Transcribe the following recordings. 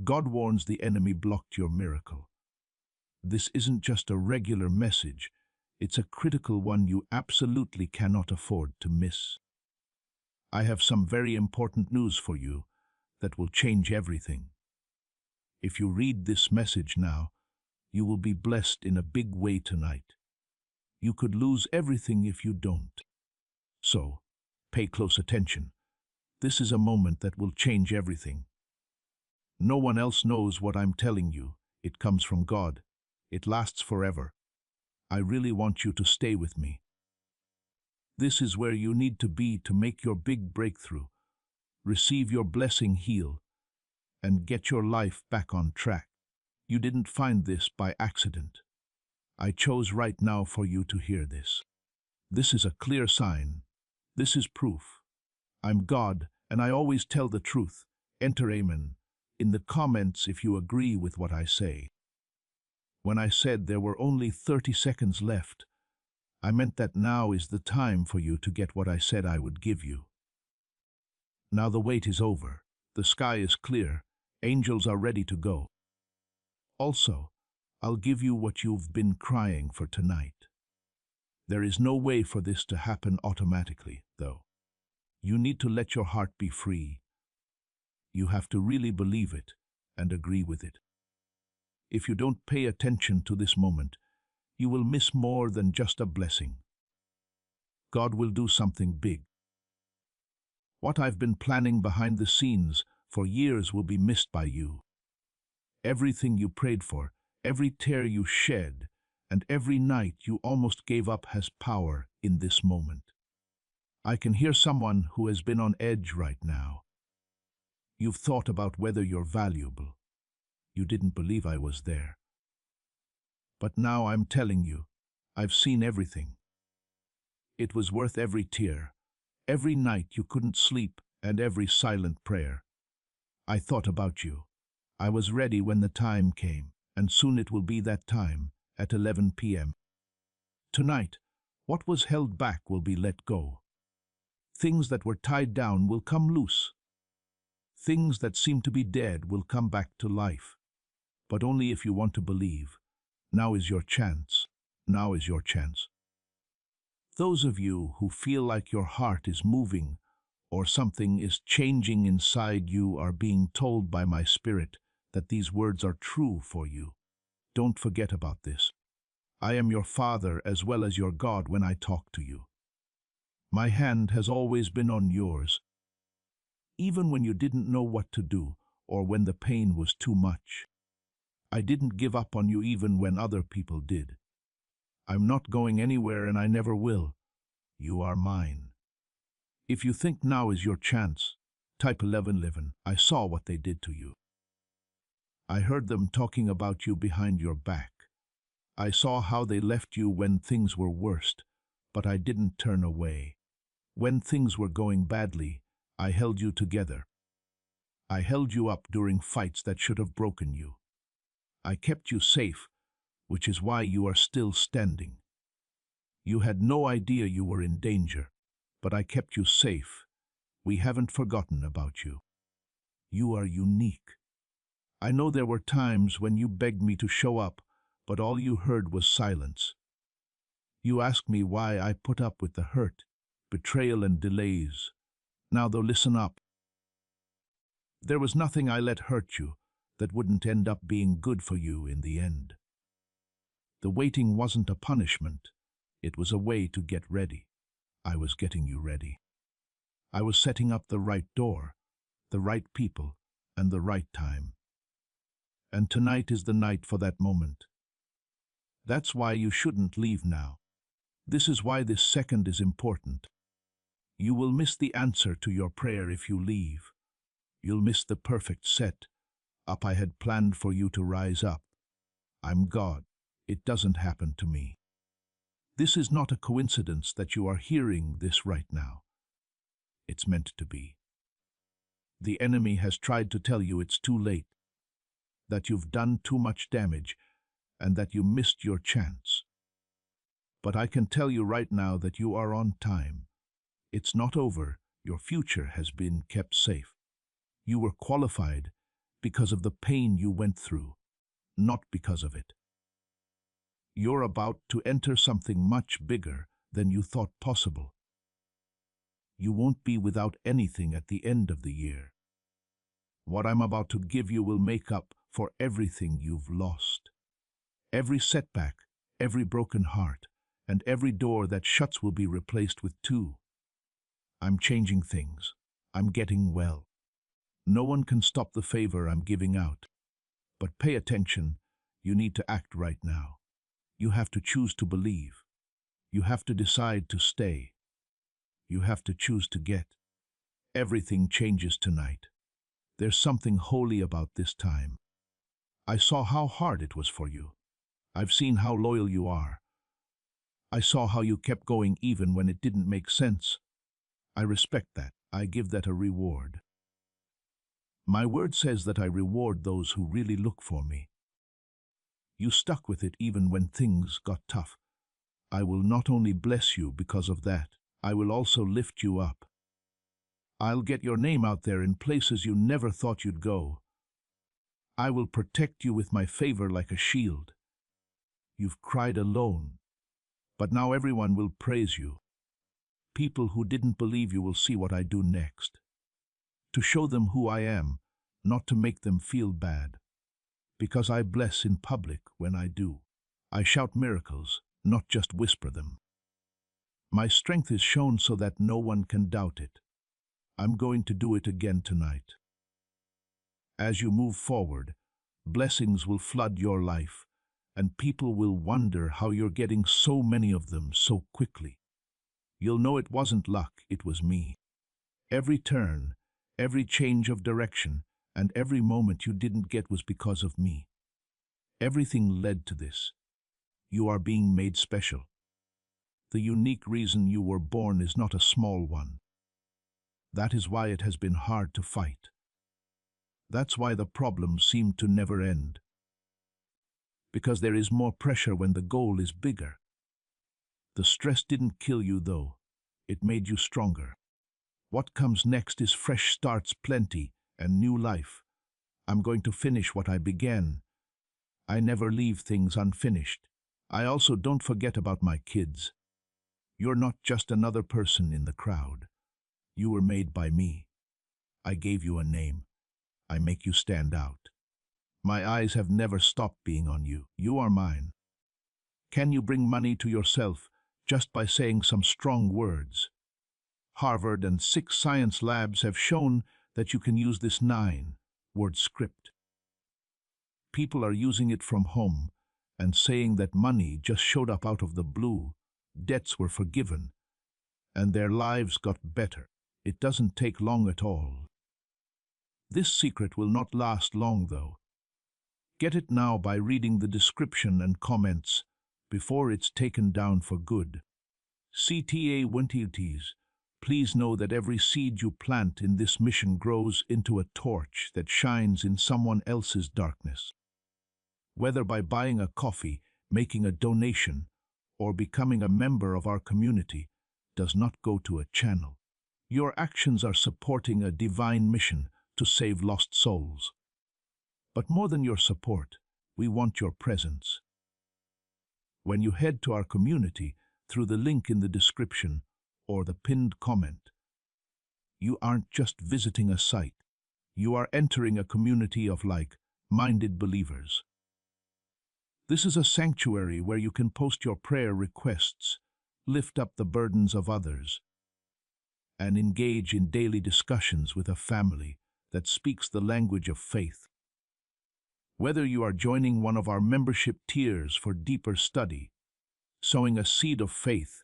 God warns the enemy blocked your miracle. This isn't just a regular message, it's a critical one you absolutely cannot afford to miss. I have some very important news for you that will change everything. If you read this message now, you will be blessed in a big way tonight. You could lose everything if you don't. So, pay close attention. This is a moment that will change everything. No one else knows what I'm telling you. It comes from God. It lasts forever. I really want you to stay with me. This is where you need to be to make your big breakthrough, receive your blessing, heal, and get your life back on track. You didn't find this by accident. I chose right now for you to hear this. This is a clear sign. This is proof. I'm God, and I always tell the truth. Enter Amen in the comments if you agree with what I say. When I said there were only 30 seconds left, I meant that now is the time for you to get what I said I would give you. Now the wait is over. The sky is clear. Angels are ready to go. Also, I'll give you what you've been crying for tonight. There is no way for this to happen automatically, though. You need to let your heart be free. You have to really believe it and agree with it. If you don't pay attention to this moment, you will miss more than just a blessing. God will do something big. What I've been planning behind the scenes for years will be missed by you. Everything you prayed for, every tear you shed, and every night you almost gave up has power in this moment. I can hear someone who has been on edge right now. You've thought about whether you're valuable. You didn't believe I was there. But now I'm telling you, I've seen everything. It was worth every tear, every night you couldn't sleep, and every silent prayer. I thought about you. I was ready when the time came, and soon it will be that time, at 11 p.m. Tonight, what was held back will be let go. Things that were tied down will come loose. Things that seem to be dead will come back to life. But only if you want to believe. Now is your chance. Now is your chance. Those of you who feel like your heart is moving or something is changing inside you are being told by my spirit that these words are true for you. Don't forget about this. I am your Father as well as your God when I talk to you. My hand has always been on yours, even when you didn't know what to do or when the pain was too much. I didn't give up on you even when other people did. I'm not going anywhere and I never will. You are mine. If you think now is your chance, type 1111. I saw what they did to you. I heard them talking about you behind your back. I saw how they left you when things were worst, but I didn't turn away. When things were going badly, I held you together. I held you up during fights that should have broken you. I kept you safe, which is why you are still standing. You had no idea you were in danger, but I kept you safe. We haven't forgotten about you. You are unique. I know there were times when you begged me to show up, but all you heard was silence. You asked me why I put up with the hurt, betrayal and delays. Now though, listen up. There was nothing I let hurt you that wouldn't end up being good for you in the end. The waiting wasn't a punishment. It was a way to get ready. I was getting you ready. I was setting up the right door, the right people, and the right time. And tonight is the night for that moment. That's why you shouldn't leave now. This is why this second is important. You will miss the answer to your prayer if you leave. You'll miss the perfect set up I had planned for you to rise up. I'm God. It doesn't happen to me. This is not a coincidence that you are hearing this right now. It's meant to be. The enemy has tried to tell you it's too late, that you've done too much damage, and that you missed your chance. But I can tell you right now that you are on time. It's not over. Your future has been kept safe. You were qualified because of the pain you went through, not because of it. You're about to enter something much bigger than you thought possible. You won't be without anything at the end of the year. What I'm about to give you will make up for everything you've lost. Every setback, every broken heart, and every door that shuts will be replaced with two. I'm changing things. I'm getting well. No one can stop the favor I'm giving out. But pay attention. You need to act right now. You have to choose to believe. You have to decide to stay. You have to choose to get. Everything changes tonight. There's something holy about this time. I saw how hard it was for you. I've seen how loyal you are. I saw how you kept going even when it didn't make sense. I respect that. I give that a reward. My word says that I reward those who really look for me. You stuck with it even when things got tough. I will not only bless you because of that, I will also lift you up. I'll get your name out there in places you never thought you'd go. I will protect you with my favor like a shield. You've cried alone, but now everyone will praise you. People who didn't believe you will see what I do next. To show them who I am, not to make them feel bad. Because I bless in public when I do. I shout miracles, not just whisper them. My strength is shown so that no one can doubt it. I'm going to do it again tonight. As you move forward, blessings will flood your life, and people will wonder how you're getting so many of them so quickly. You'll know it wasn't luck, it was me. Every turn, every change of direction, and every moment you didn't get was because of me. Everything led to this. You are being made special. The unique reason you were born is not a small one. That is why it has been hard to fight. That's why the problems seem to never end. Because there is more pressure when the goal is bigger. The stress didn't kill you though. It made you stronger. What comes next is fresh starts, plenty, and new life. I'm going to finish what I began. I never leave things unfinished. I also don't forget about my kids. You're not just another person in the crowd. You were made by me. I gave you a name. I make you stand out. My eyes have never stopped being on you. You are mine. Can you bring money to yourself just by saying some strong words? Harvard and 6 science labs have shown that you can use this 9-word script. People are using it from home and saying that money just showed up out of the blue, debts were forgiven, and their lives got better. It doesn't take long at all. This secret will not last long, though. Get it now by reading the description and comments before it's taken down for good. CTA Wintilties, please know that every seed you plant in this mission grows into a torch that shines in someone else's darkness. Whether by buying a coffee, making a donation, or becoming a member of our community, does not go to a channel. Your actions are supporting a divine mission to save lost souls. But more than your support, we want your presence. When you head to our community through the link in the description or the pinned comment, you aren't just visiting a site. You are entering a community of like-minded believers. This is a sanctuary where you can post your prayer requests, lift up the burdens of others, and engage in daily discussions with a family that speaks the language of faith. Whether you are joining one of our membership tiers for deeper study, sowing a seed of faith,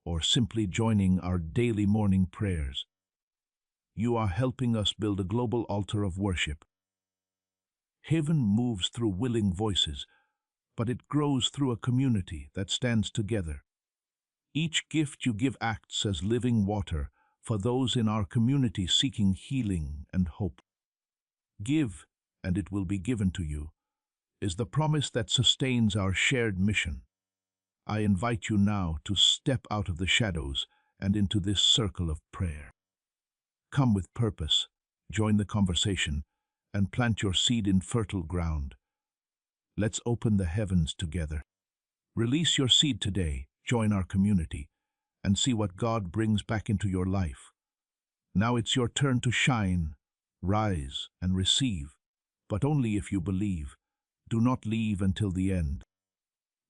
or simply joining our daily morning prayers, you are helping us build a global altar of worship. Heaven moves through willing voices, but it grows through a community that stands together. Each gift you give acts as living water for those in our community seeking healing and hope. Give, and it will be given to you, is the promise that sustains our shared mission. I invite you now to step out of the shadows and into this circle of prayer. Come with purpose, join the conversation, and plant your seed in fertile ground. Let's open the heavens together. Release your seed today, join our community, and see what God brings back into your life. Now it's your turn to shine, rise, and receive, but only if you believe. Do not leave until the end.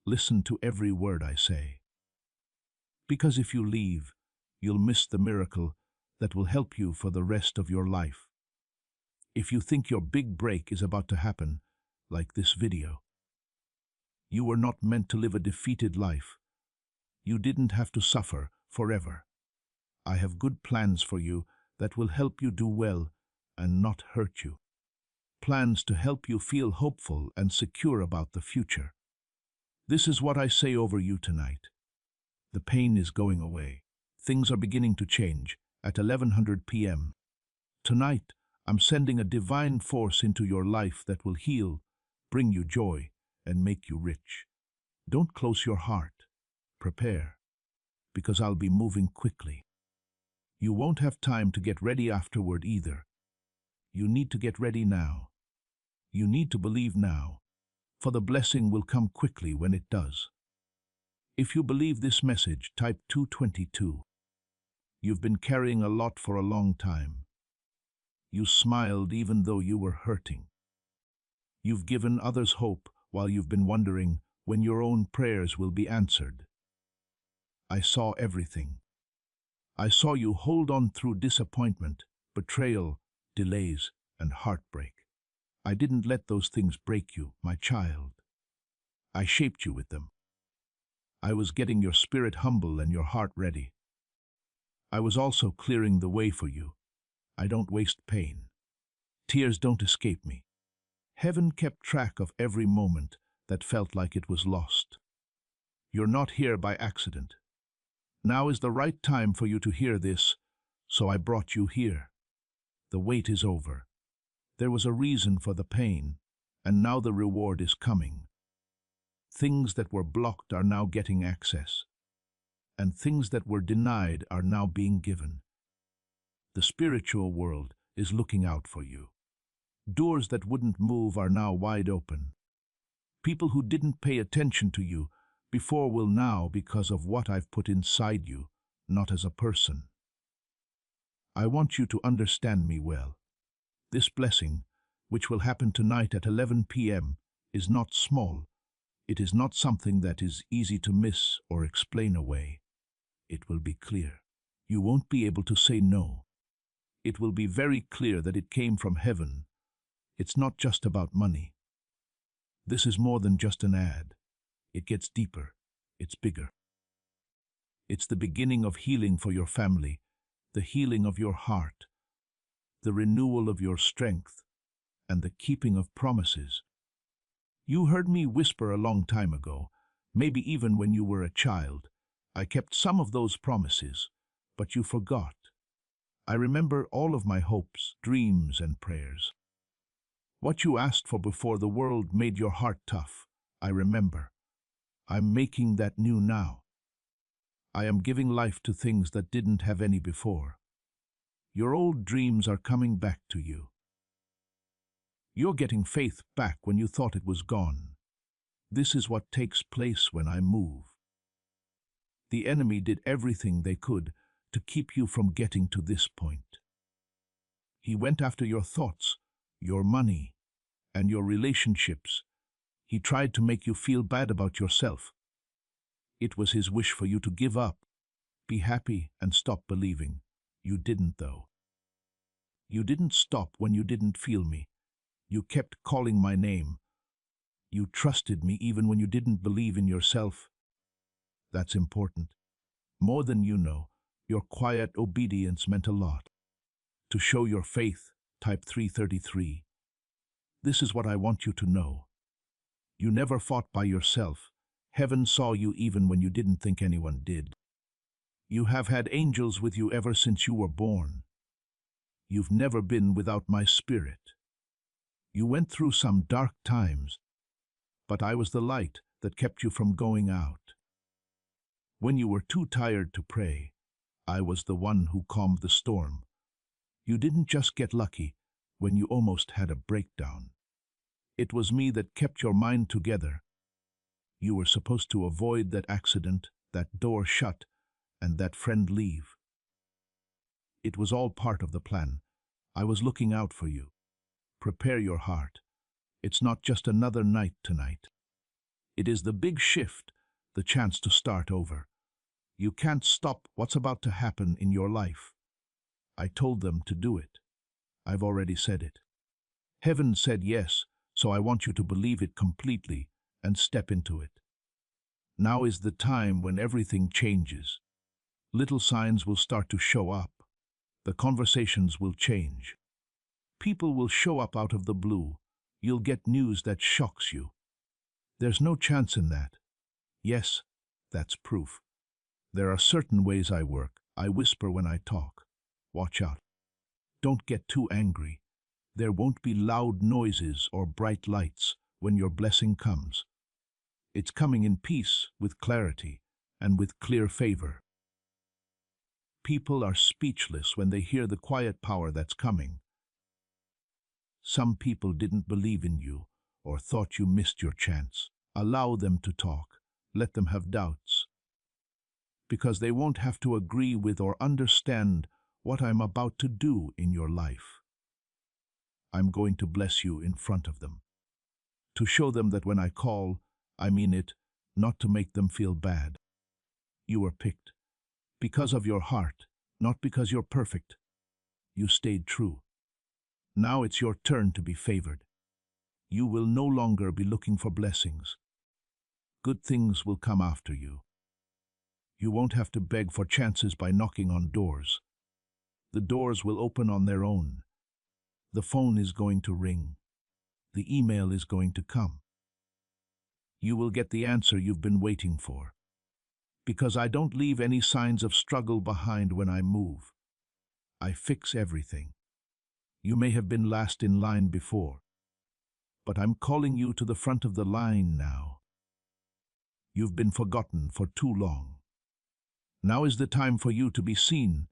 Listen to every word I say. Because if you leave, you'll miss the miracle that will help you for the rest of your life. If you think your big break is about to happen, like this video, you were not meant to live a defeated life. You didn't have to suffer forever. I have good plans for you that will help you do well and not hurt you. Plans to help you feel hopeful and secure about the future. This is what I say over you tonight. The pain is going away. Things are beginning to change at 1100 p.m. Tonight, I'm sending a divine force into your life that will heal, bring you joy, and make you rich. Don't close your heart. Prepare, because I'll be moving quickly. You won't have time to get ready afterward either. You need to get ready now. You need to believe now, for the blessing will come quickly when it does. If you believe this message, type 222. You've been carrying a lot for a long time. You smiled even though you were hurting. You've given others hope while you've been wondering when your own prayers will be answered. I saw everything. I saw you hold on through disappointment, betrayal, delays, and heartbreak. I didn't let those things break you, my child. I shaped you with them. I was getting your spirit humble and your heart ready. I was also clearing the way for you. I don't waste pain. Tears don't escape me. Heaven kept track of every moment that felt like it was lost. You're not here by accident. Now is the right time for you to hear this, so I brought you here. The wait is over. There was a reason for the pain, and now the reward is coming. Things that were blocked are now getting access, and things that were denied are now being given. The spiritual world is looking out for you. Doors that wouldn't move are now wide open. People who didn't pay attention to you before will now because of what I've put inside you, not as a person. I want you to understand me well. This blessing, which will happen tonight at 11 p.m., is not small. It is not something that is easy to miss or explain away. It will be clear. You won't be able to say no. It will be very clear that it came from heaven. It's not just about money. This is more than just an ad. It gets deeper. It's bigger. It's the beginning of healing for your family, the healing of your heart, the renewal of your strength, and the keeping of promises. You heard me whisper a long time ago, maybe even when you were a child. I kept some of those promises, but you forgot. I remember all of my hopes, dreams, and prayers. What you asked for before the world made your heart tough, I remember. I'm making that new now. I am giving life to things that didn't have any before. Your old dreams are coming back to you. You're getting faith back when you thought it was gone. This is what takes place when I move. The enemy did everything they could to keep you from getting to this point. He went after your thoughts, your money, and your relationships. He tried to make you feel bad about yourself. It was his wish for you to give up, be happy, and stop believing. You didn't, though. You didn't stop when you didn't feel me. You kept calling my name. You trusted me even when you didn't believe in yourself. That's important. More than you know, your quiet obedience meant a lot. To show your faith, type 333. This is what I want you to know. You never fought by yourself. Heaven saw you even when you didn't think anyone did. You have had angels with you ever since you were born. You've never been without my spirit. You went through some dark times, but I was the light that kept you from going out. When you were too tired to pray, I was the one who calmed the storm. You didn't just get lucky. when you almost had a breakdown. It was me that kept your mind together. You were supposed to avoid that accident, that door shut, and that friend leave. It was all part of the plan. I was looking out for you. Prepare your heart. It's not just another night tonight. It is the big shift, the chance to start over. You can't stop what's about to happen in your life. I told them to do it. I've already said it. Heaven said yes, so I want you to believe it completely and step into it. Now is the time when everything changes. Little signs will start to show up. The conversations will change. People will show up out of the blue. You'll get news that shocks you. There's no chance in that. Yes, that's proof. There are certain ways I work. I whisper when I talk. Watch out. Don't get too angry. There won't be loud noises or bright lights when your blessing comes. It's coming in peace, with clarity, and with clear favor. People are speechless when they hear the quiet power that's coming. Some people didn't believe in you or thought you missed your chance. Allow them to talk. Let them have doubts. Because they won't have to agree with or understand what I'm about to do in your life. I'm going to bless you in front of them. To show them that when I call, I mean it, not to make them feel bad. You were picked because of your heart, not because you're perfect. You stayed true. Now it's your turn to be favored. You will no longer be looking for blessings. Good things will come after you. You won't have to beg for chances by knocking on doors. The doors will open on their own. The phone is going to ring. The email is going to come. You will get the answer you've been waiting for. Because I don't leave any signs of struggle behind when I move. I fix everything. You may have been last in line before, but I'm calling you to the front of the line now. You've been forgotten for too long. Now is the time for you to be seen,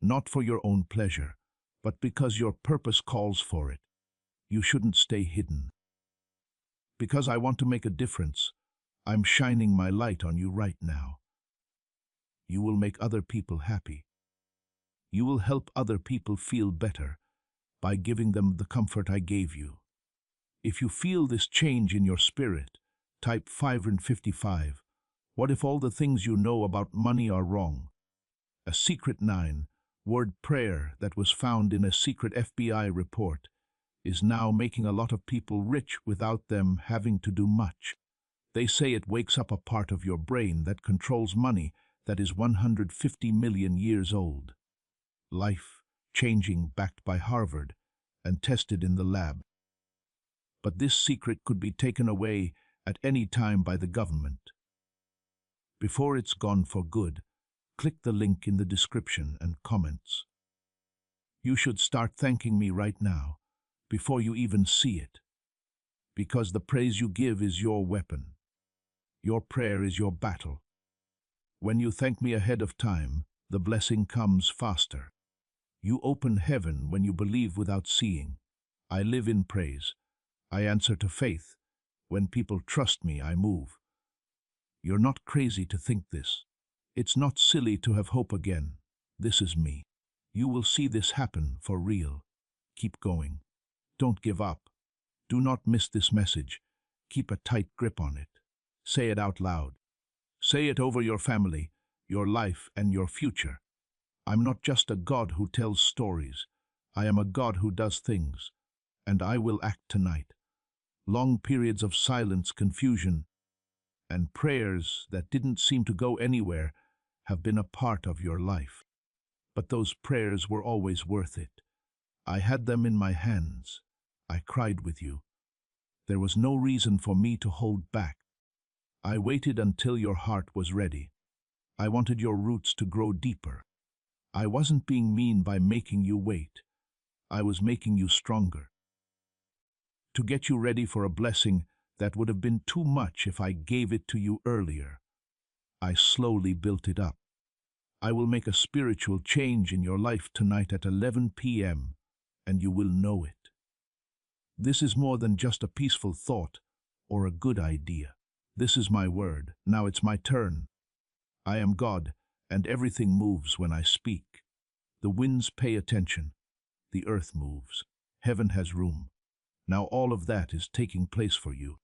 not for your own pleasure, but because your purpose calls for it. You shouldn't stay hidden. Because I want to make a difference, I'm shining my light on you right now. You will make other people happy. You will help other people feel better by giving them the comfort I gave you. If you feel this change in your spirit, type 555. What if all the things you know about money are wrong? A secret 9-word prayer that was found in a secret FBI report is now making a lot of people rich without them having to do much. They say it wakes up a part of your brain that controls money that is 150 million years old. Life-changing, backed by Harvard and tested in the lab. But this secret could be taken away at any time by the government. Before it's gone for good, click the link in the description and comments. You should start thanking me right now, before you even see it. Because the praise you give is your weapon. Your prayer is your battle. When you thank me ahead of time, the blessing comes faster. You open heaven when you believe without seeing. I live in praise. I answer to faith. When people trust me, I move. You're not crazy to think this. It's not silly to have hope again. This is me. You will see this happen for real. Keep going. Don't give up. Do not miss this message. Keep a tight grip on it. Say it out loud. Say it over your family, your life, and your future. I'm not just a God who tells stories. I am a God who does things. And I will act tonight. Long periods of silence, confusion, and prayers that didn't seem to go anywhere have been a part of your life. But those prayers were always worth it. I had them in my hands. I cried with you. There was no reason for me to hold back. I waited until your heart was ready. I wanted your roots to grow deeper. I wasn't being mean by making you wait. I was making you stronger. To get you ready for a blessing that would have been too much if I gave it to you earlier. I slowly built it up. I will make a spiritual change in your life tonight at 11 p.m. and you will know it. This is more than just a peaceful thought or a good idea. This is my word. Now it's my turn. I am God, and everything moves when I speak. The winds pay attention. The earth moves. Heaven has room. Now all of that is taking place for you.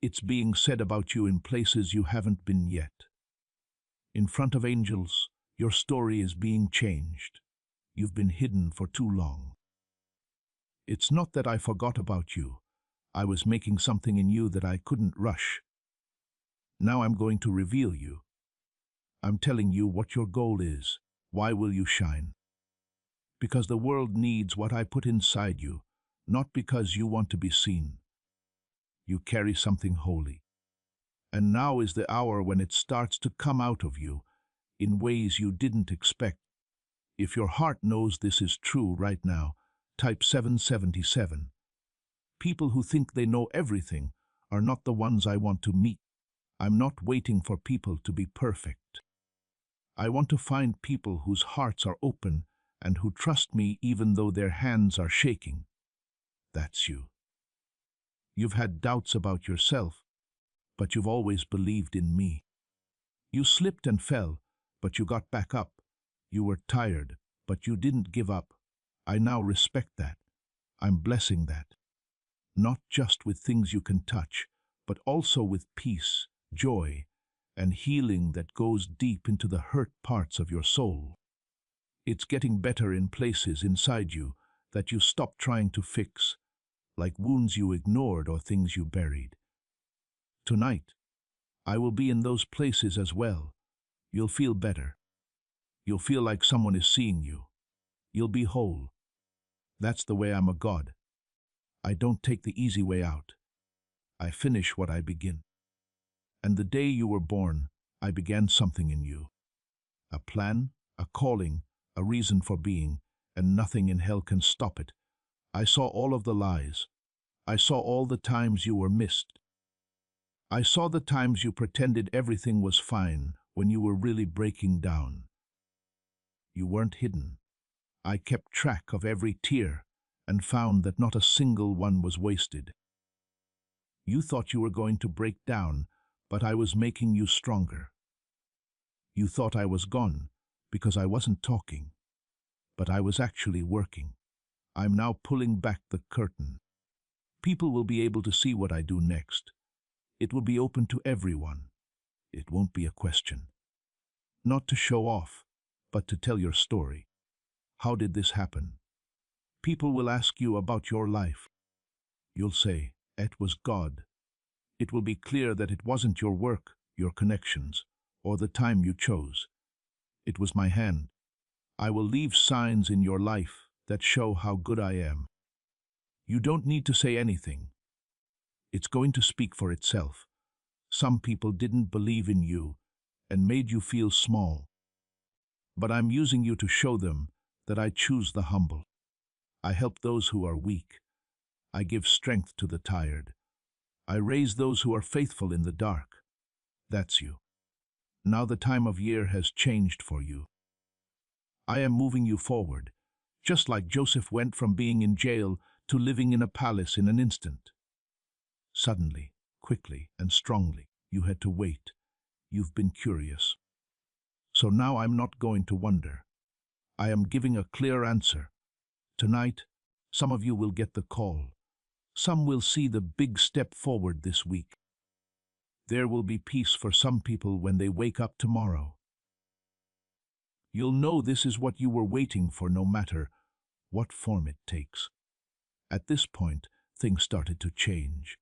It's being said about you in places you haven't been yet. In front of angels, your story is being changed. You've been hidden for too long. It's not that I forgot about you. I was making something in you that I couldn't rush. Now I'm going to reveal you. I'm telling you what your goal is. Why will you shine? Because the world needs what I put inside you, not because you want to be seen. You carry something holy. And now is the hour when it starts to come out of you in ways you didn't expect. If your heart knows this is true right now, type 777. People who think they know everything are not the ones I want to meet. I'm not waiting for people to be perfect. I want to find people whose hearts are open and who trust me even though their hands are shaking. That's you. You've had doubts about yourself, but you've always believed in me. You slipped and fell, but you got back up. You were tired, but you didn't give up. I now respect that. I'm blessing that. Not just with things you can touch, but also with peace, joy, and healing that goes deep into the hurt parts of your soul. It's getting better in places inside you that you stopped trying to fix, like wounds you ignored or things you buried. Tonight, I will be in those places as well. You'll feel better. You'll feel like someone is seeing you. You'll be whole. That's the way I'm a God. I don't take the easy way out. I finish what I begin. And the day you were born, I began something in you. A plan, a calling, a reason for being, and nothing in hell can stop it. I saw all of the lies. I saw all the times you were missed. I saw the times you pretended everything was fine when you were really breaking down. You weren't hidden. I kept track of every tear and found that not a single one was wasted. You thought you were going to break down, but I was making you stronger. You thought I was gone because I wasn't talking, but I was actually working. I'm now pulling back the curtain. People will be able to see what I do next. It will be open to everyone. It won't be a question. Not to show off, but to tell your story. How did this happen? People will ask you about your life. You'll say, it was God. It will be clear that it wasn't your work, your connections, or the time you chose. It was my hand. I will leave signs in your life that show how good I am. You don't need to say anything. It's going to speak for itself. Some people didn't believe in you and made you feel small. But I'm using you to show them that I choose the humble. I help those who are weak. I give strength to the tired. I raise those who are faithful in the dark. That's you. Now the time of year has changed for you. I am moving you forward, just like Joseph went from being in jail to living in a palace in an instant. Suddenly, quickly, and strongly, you had to wait. You've been curious. So now I'm not going to wonder. I am giving a clear answer. Tonight, some of you will get the call. Some will see the big step forward this week. There will be peace for some people when they wake up tomorrow. You'll know this is what you were waiting for, no matter what form it takes. At this point, things started to change.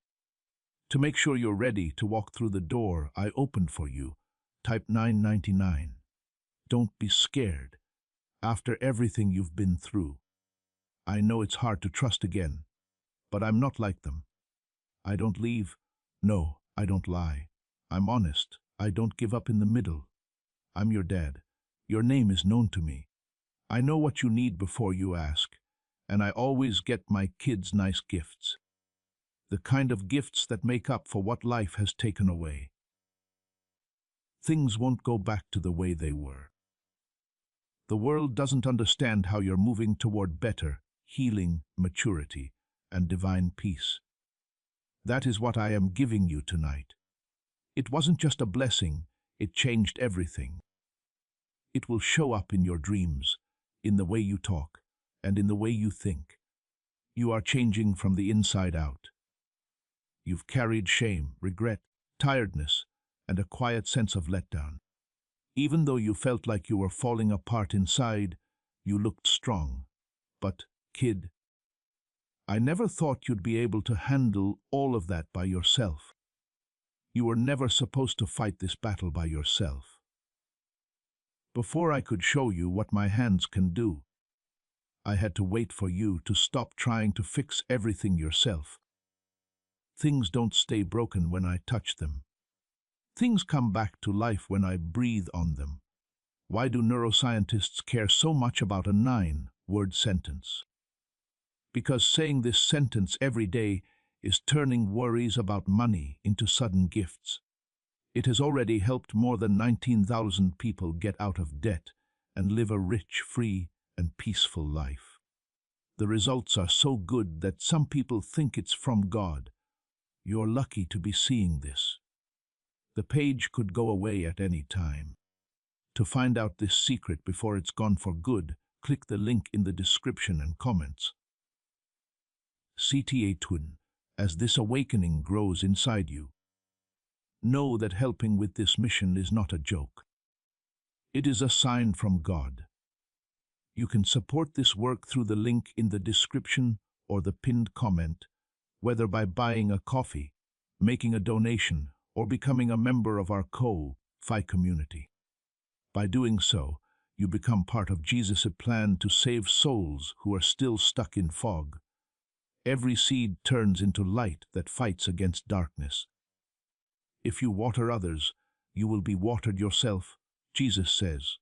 To make sure you're ready to walk through the door I opened for you, type 999. Don't be scared. After everything you've been through, I know it's hard to trust again, but I'm not like them. I don't leave. No, I don't lie. I'm honest. I don't give up in the middle. I'm your dad. Your name is known to me. I know what you need before you ask, and I always get my kids nice gifts. The kind of gifts that make up for what life has taken away. Things won't go back to the way they were. The world doesn't understand how you're moving toward better healing, maturity, and divine peace. That is what I am giving you tonight. It wasn't just a blessing, it changed everything. It will show up in your dreams, in the way you talk, and in the way you think. You are changing from the inside out. You've carried shame, regret, tiredness, and a quiet sense of letdown. Even though you felt like you were falling apart inside, you looked strong. But, kid, I never thought you'd be able to handle all of that by yourself. You were never supposed to fight this battle by yourself. Before I could show you what my hands can do, I had to wait for you to stop trying to fix everything yourself. Things don't stay broken when I touch them. Things come back to life when I breathe on them. Why do neuroscientists care so much about a 9-word sentence? Because saying this sentence every day is turning worries about money into sudden gifts. It has already helped more than 19,000 people get out of debt and live a rich, free, and peaceful life. The results are so good that some people think it's from God. You're lucky to be seeing this. The page could go away at any time. To find out this secret before it's gone for good, click the link in the description and comments. CTA Twin, as this awakening grows inside you, know that helping with this mission is not a joke. It is a sign from God. You can support this work through the link in the description or the pinned comment, whether by buying a coffee, making a donation, or becoming a member of our Ko-Fi community. By doing so, you become part of Jesus' plan to save souls who are still stuck in fog. Every seed turns into light that fights against darkness. If you water others, you will be watered yourself, Jesus says.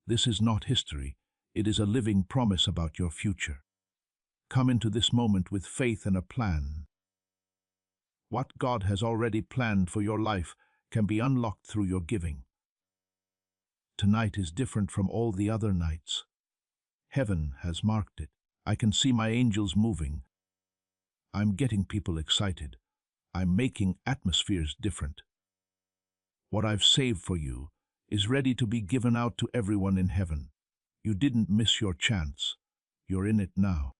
This is not history. It is a living promise about your future. Come into this moment with faith and a plan. What God has already planned for your life can be unlocked through your giving. Tonight is different from all the other nights. Heaven has marked it. I can see my angels moving. I'm getting people excited. I'm making atmospheres different. What I've saved for you is ready to be given out to everyone in heaven. You didn't miss your chance. You're in it now.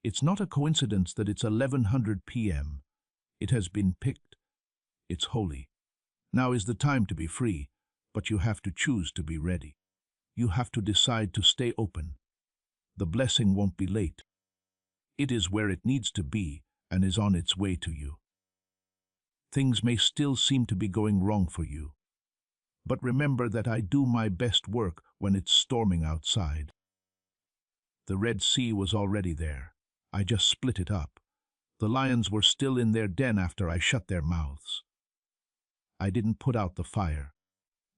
It's not a coincidence that it's 1100 p.m. It has been picked. It's holy. Now is the time to be free, but you have to choose to be ready. You have to decide to stay open. The blessing won't be late. It is where it needs to be and is on its way to you. Things may still seem to be going wrong for you, but remember that I do my best work when it's storming outside. The Red Sea was already there. I just split it up. The lions were still in their den after I shut their mouths. I didn't put out the fire.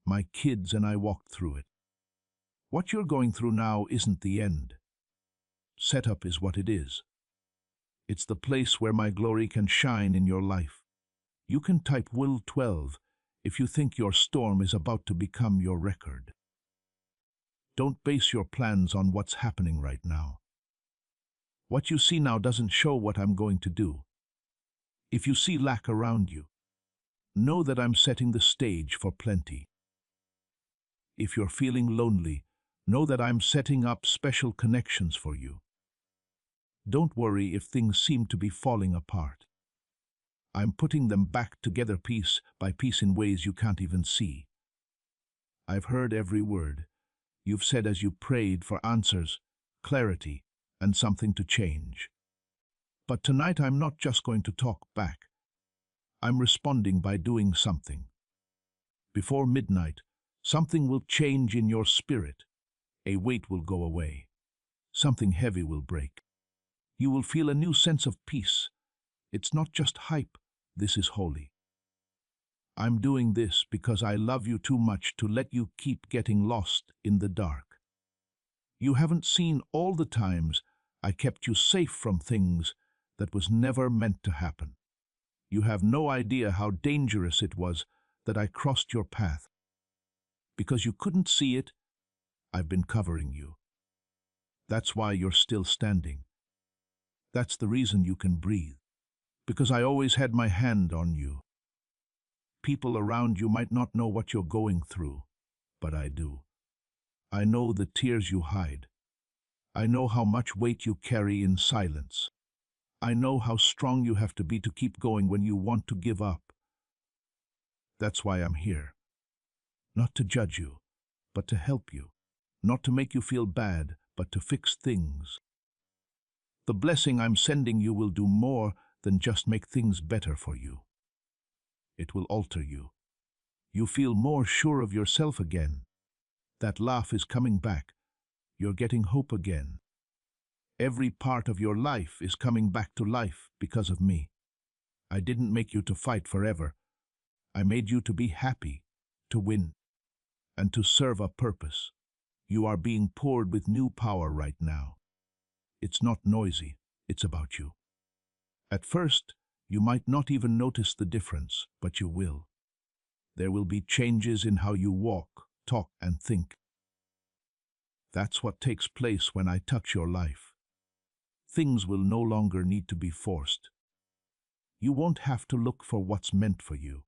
My kids and I walked through it. What you're going through now isn't the end. Setup is what it is. It's the place where my glory can shine in your life. You can type Will 12 if you think your storm is about to become your record. Don't base your plans on what's happening right now. What you see now doesn't show what I'm going to do. If you see lack around you, know that I'm setting the stage for plenty. If you're feeling lonely, know that I'm setting up special connections for you. Don't worry if things seem to be falling apart. I'm putting them back together piece by piece in ways you can't even see. I've heard every word you've said as you prayed for answers, clarity, and something to change. But tonight I'm not just going to talk back. I'm responding by doing something. Before midnight, something will change in your spirit. A weight will go away. Something heavy will break. You will feel a new sense of peace. It's not just hype. This is holy. I'm doing this because I love you too much to let you keep getting lost in the dark. You haven't seen all the times I kept you safe from things that was never meant to happen. You have no idea how dangerous it was that I crossed your path. Because you couldn't see it, I've been covering you. That's why you're still standing. That's the reason you can breathe. Because I always had my hand on you. People around you might not know what you're going through, but I do. I know the tears you hide. I know how much weight you carry in silence. I know how strong you have to be to keep going when you want to give up. That's why I'm here. Not to judge you, but to help you. Not to make you feel bad, but to fix things. The blessing I'm sending you will do more than just make things better for you. It will alter you. You feel more sure of yourself again. That laugh is coming back. You're getting hope again. Every part of your life is coming back to life because of me. I didn't make you to fight forever. I made you to be happy, to win, and to serve a purpose. You are being poured with new power right now. It's not noisy, it's about you. At first, you might not even notice the difference, but you will. There will be changes in how you walk, talk, and think. That's what takes place when I touch your life. Things will no longer need to be forced. You won't have to look for what's meant for you.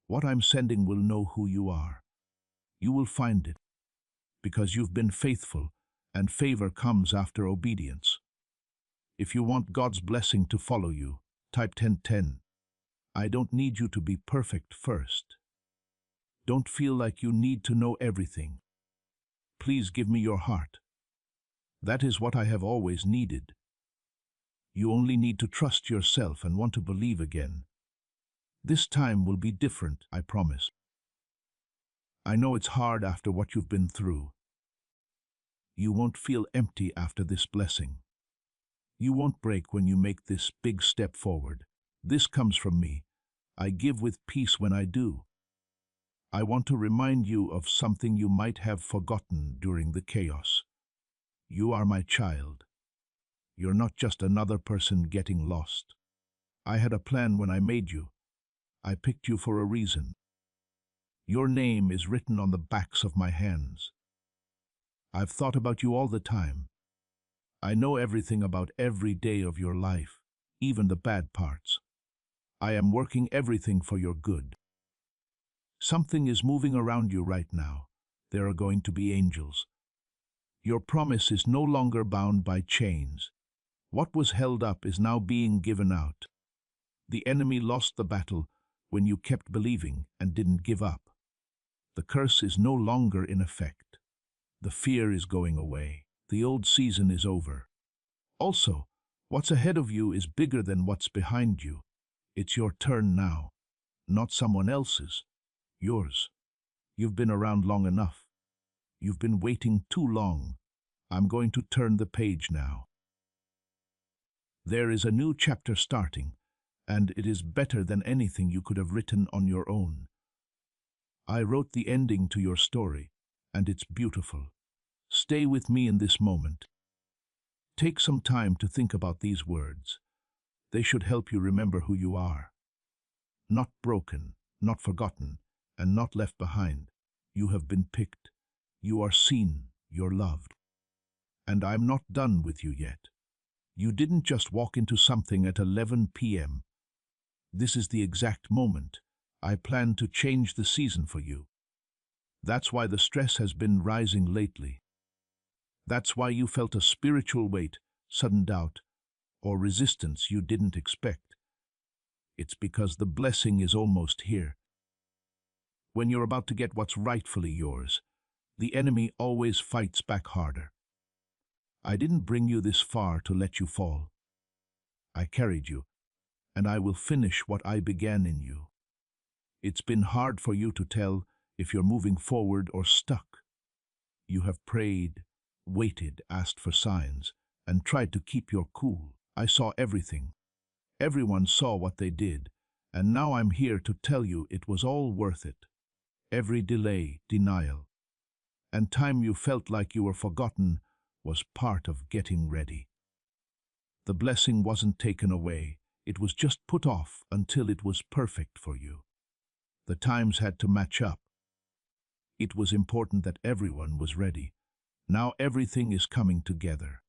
What I'm sending will know who you are. You will find it, because you've been faithful, and favor comes after obedience. If you want God's blessing to follow you, type 1010. I don't need you to be perfect first. Don't feel like you need to know everything. Please give me your heart. That is what I have always needed. You only need to trust yourself and want to believe again. This time will be different, I promise. I know it's hard after what you've been through. You won't feel empty after this blessing. You won't break when you make this big step forward. This comes from me. I give with peace when I do. I want to remind you of something you might have forgotten during the chaos. You are my child. You're not just another person getting lost. I had a plan when I made you. I picked you for a reason. Your name is written on the backs of my hands. I've thought about you all the time. I know everything about every day of your life, even the bad parts. I am working everything for your good. Something is moving around you right now. There are going to be angels. Your promise is no longer bound by chains. What was held up is now being given out. The enemy lost the battle when you kept believing and didn't give up. The curse is no longer in effect. The fear is going away. The old season is over. Also, what's ahead of you is bigger than what's behind you. It's your turn now, not someone else's. Yours. You've been around long enough. You've been waiting too long. I'm going to turn the page now. There is a new chapter starting, and it is better than anything you could have written on your own. I wrote the ending to your story, and it's beautiful. Stay with me in this moment. Take some time to think about these words. They should help you remember who you are. Not broken, not forgotten, and not left behind. You have been picked. You are seen. You're loved. And I'm not done with you yet. You didn't just walk into something at 11 p.m. This is the exact moment. I plan to change the season for you. That's why the stress has been rising lately. That's why you felt a spiritual weight, sudden doubt, or resistance you didn't expect. It's because the blessing is almost here. When you're about to get what's rightfully yours, the enemy always fights back harder. I didn't bring you this far to let you fall. I carried you, and I will finish what I began in you. It's been hard for you to tell if you're moving forward or stuck. You have prayed, waited, asked for signs, and tried to keep your cool. I saw everything. Everyone saw what they did, and now I'm here to tell you it was all worth it. Every delay, denial, and time you felt like you were forgotten was part of getting ready. The blessing wasn't taken away. It was just put off until it was perfect for you. The times had to match up. It was important that everyone was ready. Now everything is coming together.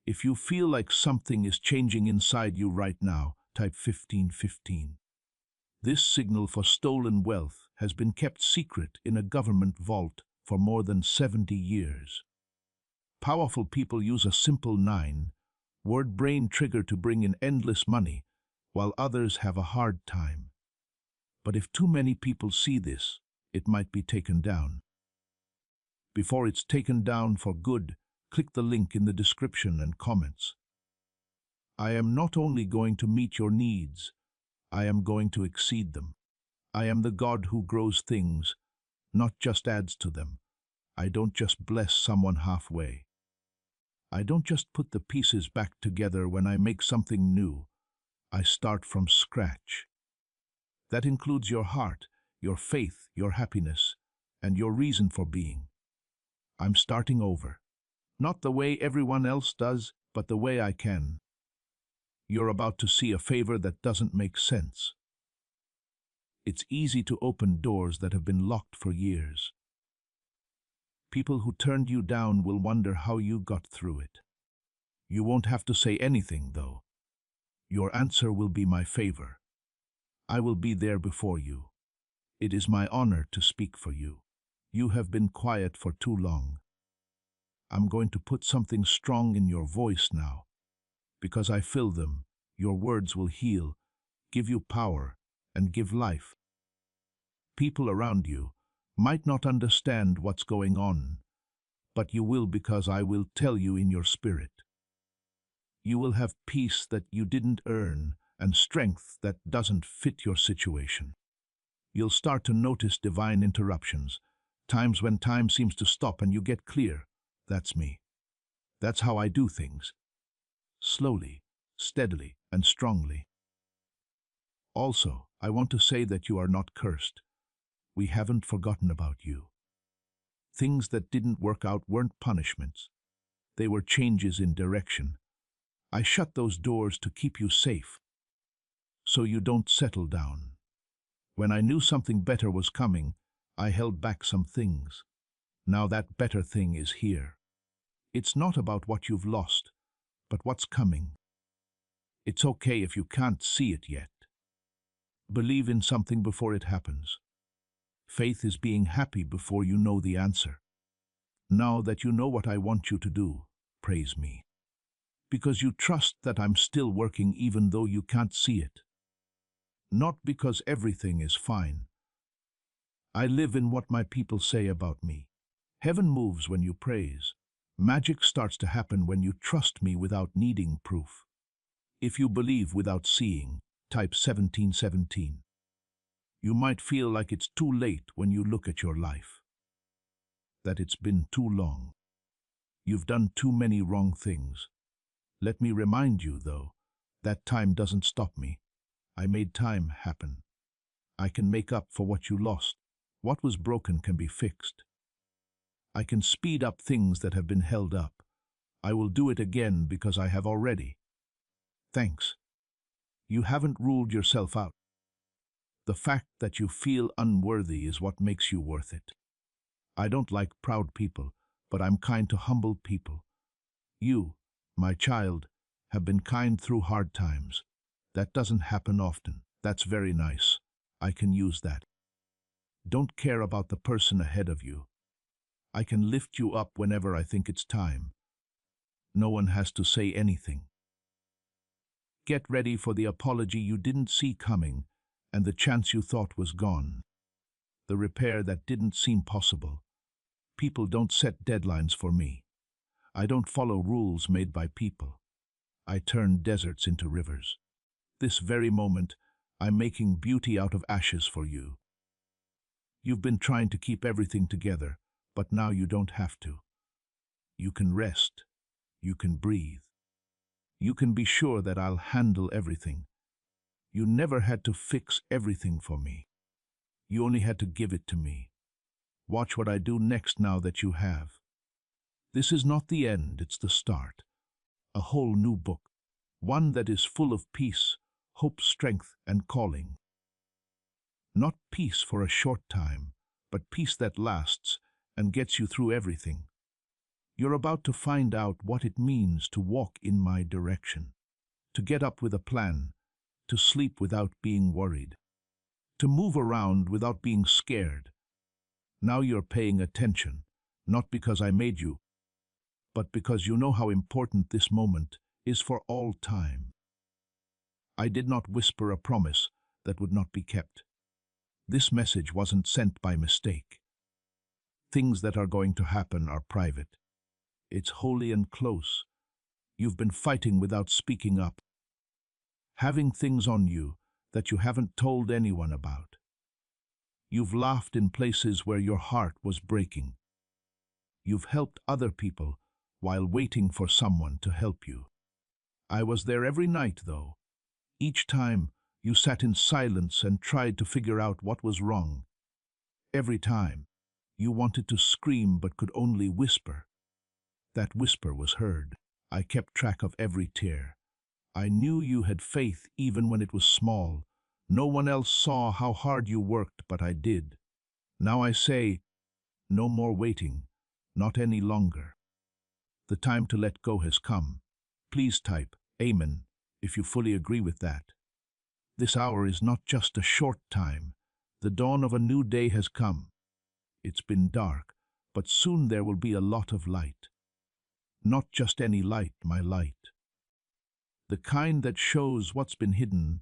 If you feel like something is changing inside you right now, type 1515. This signal for stolen wealth has been kept secret in a government vault for more than 70 years. Powerful people use a simple 9-word brain trigger to bring in endless money, while others have a hard time. But if too many people see this, it might be taken down. Before it's taken down for good, click the link in the description and comments. I am not only going to meet your needs, I am going to exceed them. I am the God who grows things, not just adds to them. I don't just bless someone halfway. I don't just put the pieces back together when I make something new. I start from scratch. That includes your heart, your faith, your happiness, and your reason for being. I'm starting over. Not the way everyone else does, but the way I can. You're about to see a favor that doesn't make sense. It's easy to open doors that have been locked for years. People who turned you down will wonder how you got through it. You won't have to say anything, though. Your answer will be my favor. I will be there before you. It is my honor to speak for you. You have been quiet for too long. I'm going to put something strong in your voice now. Because I fill them, your words will heal, give you power, and give life. People around you might not understand what's going on, but you will because I will tell you in your spirit. You will have peace that you didn't earn and strength that doesn't fit your situation. You'll start to notice divine interruptions, times when time seems to stop and you get clear. That's me. That's how I do things. Slowly, steadily, and strongly. Also, I want to say that you are not cursed. We haven't forgotten about you. Things that didn't work out weren't punishments. They were changes in direction. I shut those doors to keep you safe, so you don't settle down. When I knew something better was coming, I held back some things. Now that better thing is here. It's not about what you've lost, but what's coming. It's okay if you can't see it yet. Believe in something before it happens. Faith is being happy before you know the answer. Now that you know what I want you to do, praise me. Because you trust that I'm still working even though you can't see it. Not because everything is fine. I live in what my people say about me. Heaven moves when you praise. Magic starts to happen when you trust me without needing proof. If you believe without seeing, type 1717. You might feel like it's too late when you look at your life. That it's been too long. You've done too many wrong things. Let me remind you, though, that time doesn't stop me. I made time happen. I can make up for what you lost. What was broken can be fixed. I can speed up things that have been held up. I will do it again because I have already. Thanks. You haven't ruled yourself out. The fact that you feel unworthy is what makes you worth it. I don't like proud people, but I'm kind to humble people. You, my child, have been kind through hard times. That doesn't happen often. That's very nice. I can use that. Don't care about the person ahead of you. I can lift you up whenever I think it's time. No one has to say anything. Get ready for the apology you didn't see coming and the chance you thought was gone. The repair that didn't seem possible. People don't set deadlines for me. I don't follow rules made by people. I turn deserts into rivers. This very moment, I'm making beauty out of ashes for you. You've been trying to keep everything together, but now you don't have to. You can rest. You can breathe. You can be sure that I'll handle everything. You never had to fix everything for me. You only had to give it to me. Watch what I do next now that you have. This is not the end, it's the start. A whole new book. One that is full of peace, hope, strength, and calling. Not peace for a short time, but peace that lasts and gets you through everything. You're about to find out what it means to walk in my direction, to get up with a plan, to sleep without being worried, to move around without being scared. Now you're paying attention, not because I made you, but because you know how important this moment is for all time. I did not whisper a promise that would not be kept. This message wasn't sent by mistake. Things that are going to happen are private. It's holy and close. You've been fighting without speaking up, having things on you that you haven't told anyone about. You've laughed in places where your heart was breaking. You've helped other people while waiting for someone to help you. I was there every night, though. Each time, you sat in silence and tried to figure out what was wrong. Every time, you wanted to scream but could only whisper. That whisper was heard. I kept track of every tear. I knew you had faith even when it was small. No one else saw how hard you worked, but I did. Now I say, no more waiting, not any longer. The time to let go has come. Please type Amen if you fully agree with that. This hour is not just a short time. The dawn of a new day has come. It's been dark, but soon there will be a lot of light. Not just any light, my light. The kind that shows what's been hidden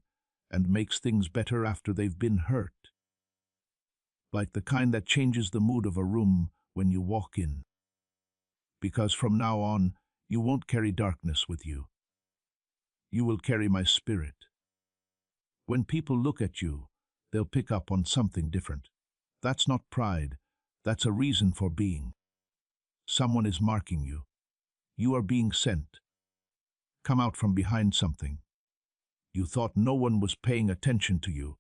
and makes things better after they've been hurt. Like the kind that changes the mood of a room when you walk in. Because from now on, you won't carry darkness with you. You will carry my spirit. When people look at you, they'll pick up on something different. That's not pride. That's a reason for being. Someone is marking you. You are being sent. Come out from behind something. You thought no one was paying attention to you,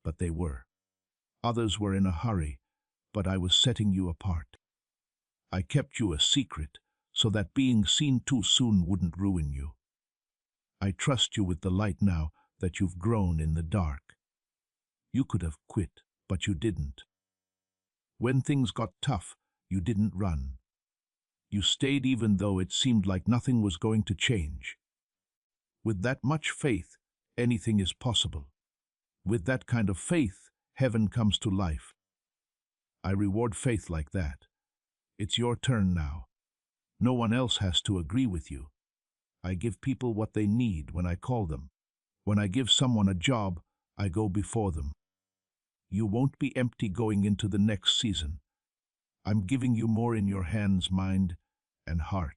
but they were. Others were in a hurry, but I was setting you apart. I kept you a secret so that being seen too soon wouldn't ruin you. I trust you with the light now that you've grown in the dark. You could have quit, but you didn't. When things got tough, you didn't run. You stayed even though it seemed like nothing was going to change. With that much faith, anything is possible. With that kind of faith, heaven comes to life. I reward faith like that. It's your turn now. No one else has to agree with you. I give people what they need when I call them. When I give someone a job, I go before them. You won't be empty going into the next season. I'm giving you more in your hands, mind, and heart.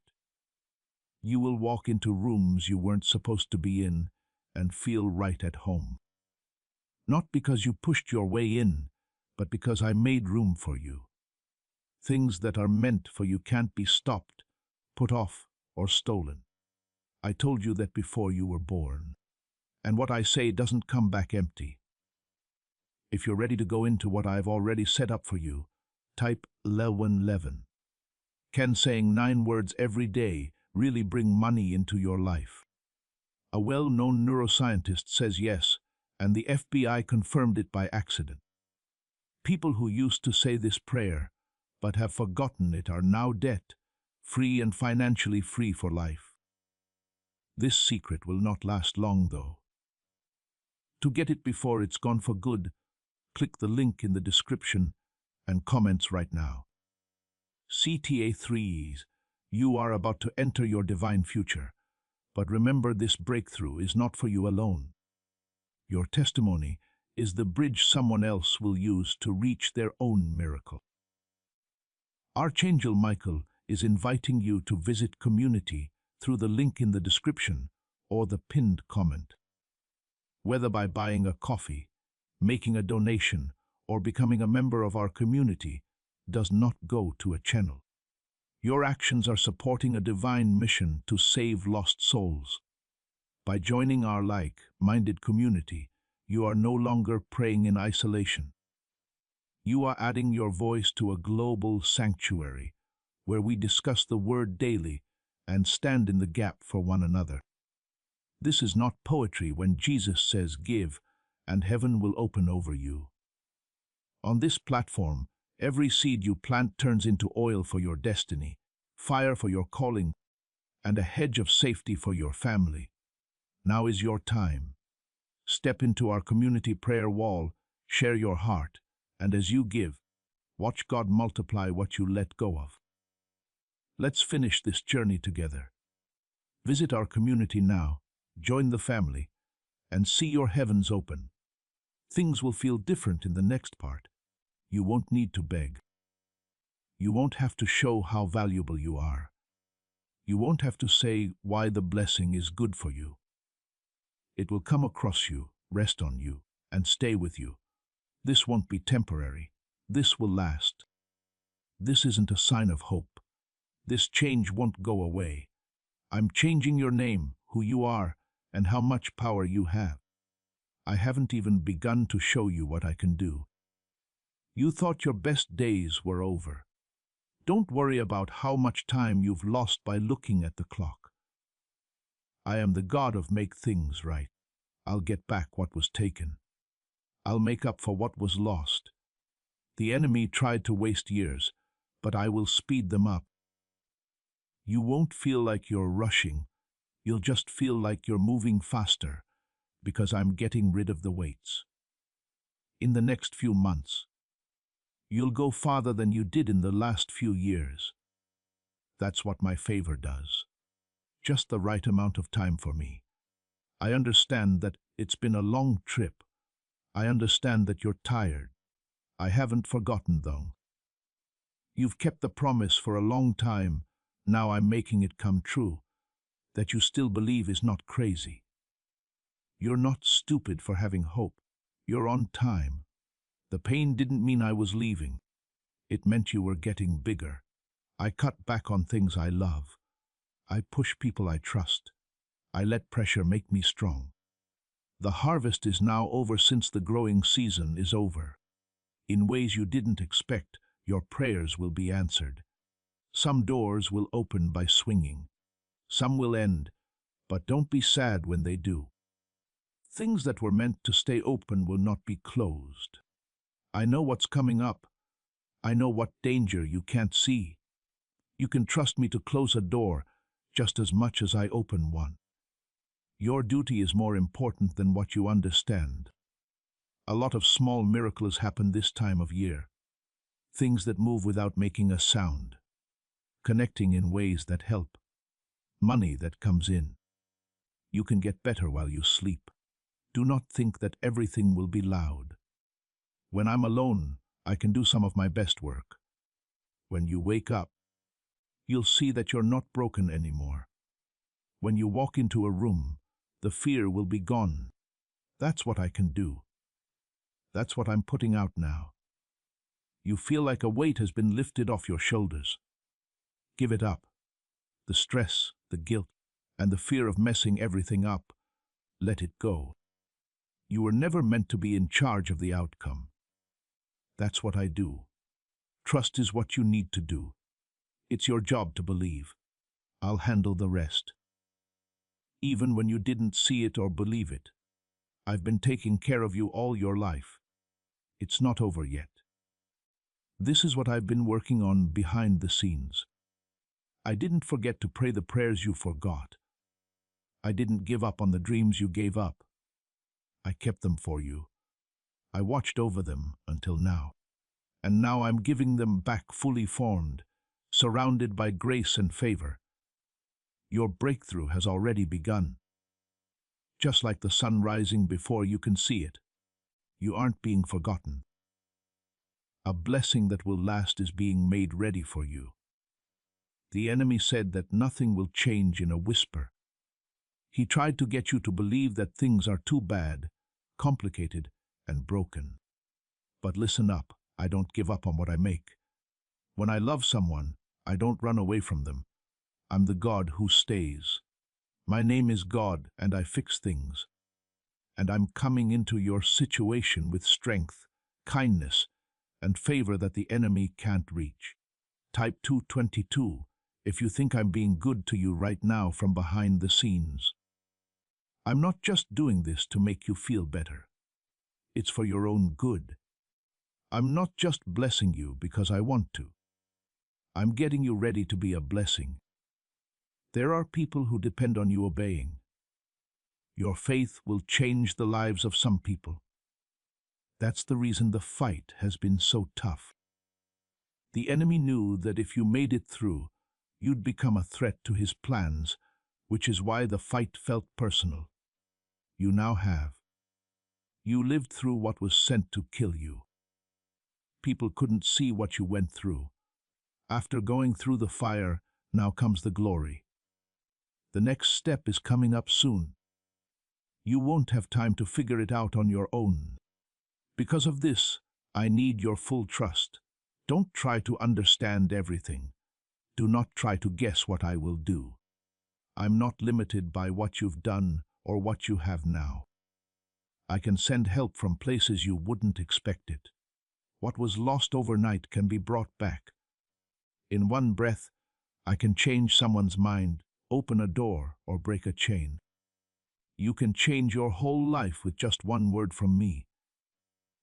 You will walk into rooms you weren't supposed to be in and feel right at home. Not because you pushed your way in, but because I made room for you. Things that are meant for you can't be stopped, put off, or stolen. I told you that before you were born. And what I say doesn't come back empty. If you're ready to go into what I've already set up for you, type Lewin11. Can saying 9 words every day really bring money into your life? A well-known neuroscientist says yes, and the FBI confirmed it by accident. People who used to say this prayer, but have forgotten it, are now debt-free and financially free for life. This secret will not last long, though. To get it before it's gone for good, click the link in the description and comments right now. CTA3s, you are about to enter your divine future, but remember, this breakthrough is not for you alone. Your testimony is the bridge someone else will use to reach their own miracle. Archangel Michael is inviting you to visit community through the link in the description or the pinned comment. Whether by buying a coffee, making a donation, or becoming a member of our community, does not go to a channel. Your actions are supporting a divine mission to save lost souls. By joining our like-minded community, you are no longer praying in isolation. You are adding your voice to a global sanctuary where we discuss the word daily and stand in the gap for one another. This is not poetry when Jesus says, "Give, and heaven will open over you." On this platform, every seed you plant turns into oil for your destiny, fire for your calling, and a hedge of safety for your family. Now is your time. Step into our community prayer wall, share your heart, and as you give, watch God multiply what you let go of. Let's finish this journey together. Visit our community now, join the family, and see your heavens open. Things will feel different in the next part. You won't need to beg. You won't have to show how valuable you are. You won't have to say why the blessing is good for you. It will come across you, rest on you, and stay with you. This won't be temporary. This will last. This isn't a sign of hope. This change won't go away. I'm changing your name, who you are, and how much power you have. I haven't even begun to show you what I can do. You thought your best days were over. Don't worry about how much time you've lost by looking at the clock. I am the God of make things right. I'll get back what was taken. I'll make up for what was lost. The enemy tried to waste years, but I will speed them up. You won't feel like you're rushing. You'll just feel like you're moving faster, because I'm getting rid of the weights. In the next few months, you'll go farther than you did in the last few years. That's what my favor does. Just the right amount of time for me. I understand that it's been a long trip. I understand that you're tired. I haven't forgotten, though. You've kept the promise for a long time. Now I'm making it come true. That you still believe is not crazy. You're not stupid for having hope. You're on time. The pain didn't mean I was leaving. It meant you were getting bigger. I cut back on things I love. I push people I trust. I let pressure make me strong. The harvest is now over since the growing season is over. In ways you didn't expect, your prayers will be answered. Some doors will open by swinging. Some will end, but don't be sad when they do. Things that were meant to stay open will not be closed. I know what's coming up. I know what danger you can't see. You can trust me to close a door just as much as I open one. Your duty is more important than what you understand. A lot of small miracles happen this time of year. Things that move without making a sound. Connecting in ways that help. Money that comes in. You can get better while you sleep. Do not think that everything will be loud. When I'm alone, I can do some of my best work. When you wake up, you'll see that you're not broken anymore. When you walk into a room, the fear will be gone. That's what I can do. That's what I'm putting out now. You feel like a weight has been lifted off your shoulders. Give it up. The stress, the guilt, and the fear of messing everything up, let it go. You were never meant to be in charge of the outcome. That's what I do. Trust is what you need to do. It's your job to believe. I'll handle the rest. Even when you didn't see it or believe it, I've been taking care of you all your life. It's not over yet. This is what I've been working on behind the scenes. I didn't forget to pray the prayers you forgot. I didn't give up on the dreams you gave up. I kept them for you. I watched over them until now. And now I'm giving them back fully formed, surrounded by grace and favor. Your breakthrough has already begun. Just like the sun rising before you can see it, you aren't being forgotten. A blessing that will last is being made ready for you. The enemy said that nothing will change in a whisper. He tried to get you to believe that things are too bad, complicated, and broken. But listen up, I don't give up on what I make. When I love someone, I don't run away from them. I'm the God who stays. My name is God, and I fix things. And I'm coming into your situation with strength, kindness, and favor that the enemy can't reach. Type 222 if you think I'm being good to you right now from behind the scenes. I'm not just doing this to make you feel better. It's for your own good. I'm not just blessing you because I want to. I'm getting you ready to be a blessing. There are people who depend on you obeying. Your faith will change the lives of some people. That's the reason the fight has been so tough. The enemy knew that if you made it through, you'd become a threat to his plans, which is why the fight felt personal. You now have. You lived through what was sent to kill you. People couldn't see what you went through. After going through the fire, now comes the glory. The next step is coming up soon. You won't have time to figure it out on your own. Because of this, I need your full trust. Don't try to understand everything. Do not try to guess what I will do. I'm not limited by what you've done or what you have now. I can send help from places you wouldn't expect it. What was lost overnight can be brought back. In one breath, I can change someone's mind, open a door, or break a chain. You can change your whole life with just one word from me.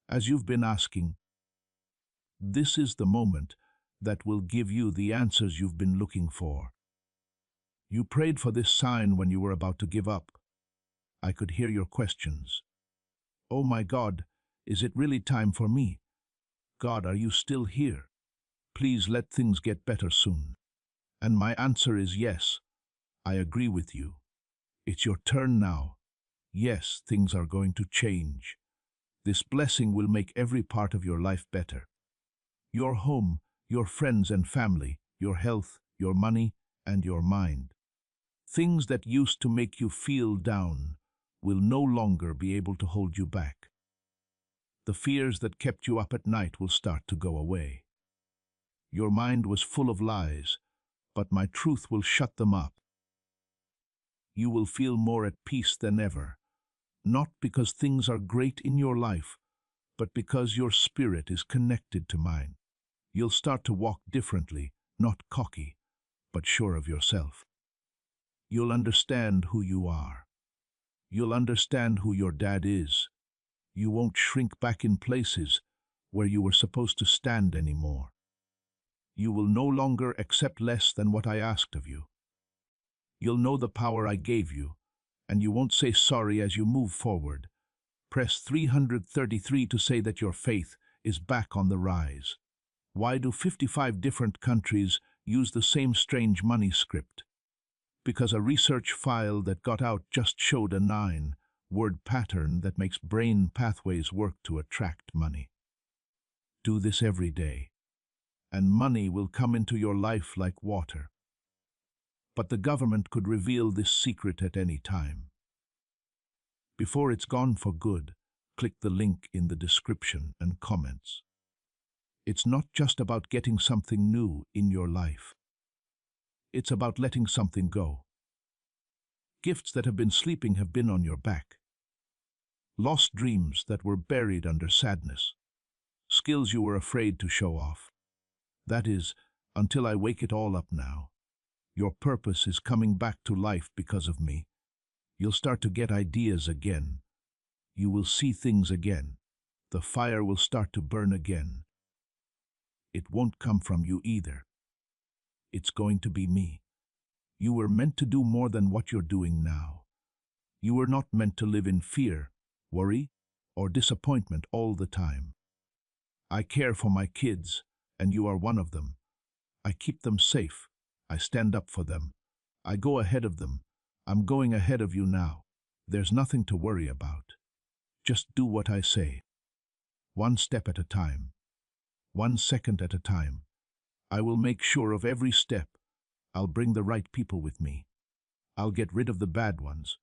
As you've been asking, this is the moment that will give you the answers you've been looking for. You prayed for this sign when you were about to give up. I could hear your questions. Oh my God, is it really time for me? God, are you still here? Please let things get better soon. And my answer is yes. I agree with you. It's your turn now. Yes, things are going to change. This blessing will make every part of your life better. Your home, your friends and family, your health, your money, and your mind. Things that used to make you feel down will no longer be able to hold you back. The fears that kept you up at night will start to go away. Your mind was full of lies, but my truth will shut them up. You will feel more at peace than ever, not because things are great in your life, but because your spirit is connected to mine. You'll start to walk differently, not cocky, but sure of yourself. You'll understand who you are. You'll understand who your dad is. You won't shrink back in places where you were supposed to stand anymore. You will no longer accept less than what I asked of you. You'll know the power I gave you, and you won't say sorry as you move forward. Press 333 to say that your faith is back on the rise. Why do 55 different countries use the same strange money script? Because a research file that got out just showed a 9-word pattern that makes brain pathways work to attract money. Do this every day, and money will come into your life like water. But the government could reveal this secret at any time. Before it's gone for good, click the link in the description and comments. It's not just about getting something new in your life. It's about letting something go. Gifts that have been sleeping have been on your back. Lost dreams that were buried under sadness. Skills you were afraid to show off. That is, until I wake it all up now. Your purpose is coming back to life because of me. You'll start to get ideas again. You will see things again. The fire will start to burn again. It won't come from you either. It's going to be me. You were meant to do more than what you're doing now. You were not meant to live in fear, worry, or disappointment all the time. I care for my kids, and you are one of them. I keep them safe. I stand up for them. I go ahead of them. I'm going ahead of you now. There's nothing to worry about. Just do what I say. One step at a time. 1 second at a time. I will make sure of every step. I'll bring the right people with me. I'll get rid of the bad ones.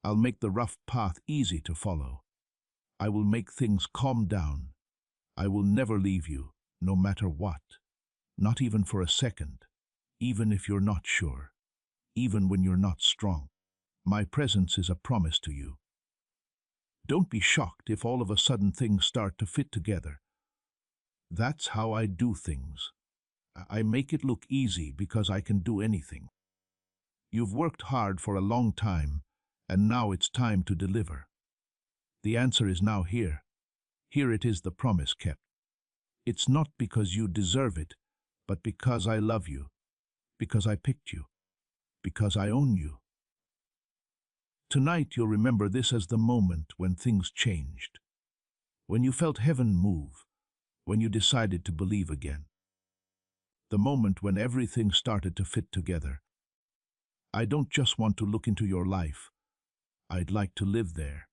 I'll make the rough path easy to follow. I will make things calm down. I will never leave you, no matter what. Not even for a second. Even if you're not sure. Even when you're not strong. My presence is a promise to you. Don't be shocked if all of a sudden things start to fit together. That's how I do things. I make it look easy because I can do anything. You've worked hard for a long time, and now it's time to deliver. The answer is now here. Here it is, the promise kept. It's not because you deserve it, but because I love you, because I picked you, because I own you. Tonight you'll remember this as the moment when things changed, when you felt heaven move, when you decided to believe again. The moment when everything started to fit together. I don't just want to look into your life. I'd like to live there.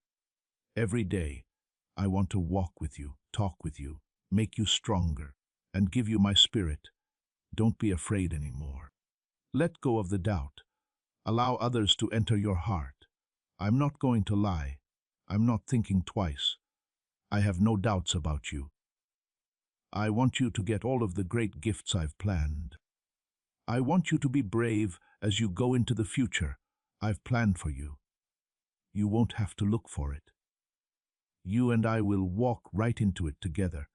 Every day, I want to walk with you, talk with you, make you stronger, and give you my spirit. Don't be afraid anymore. Let go of the doubt. Allow others to enter your heart. I'm not going to lie. I'm not thinking twice. I have no doubts about you. I want you to get all of the great gifts I've planned. I want you to be brave as you go into the future I've planned for you. You won't have to look for it. You and I will walk right into it together.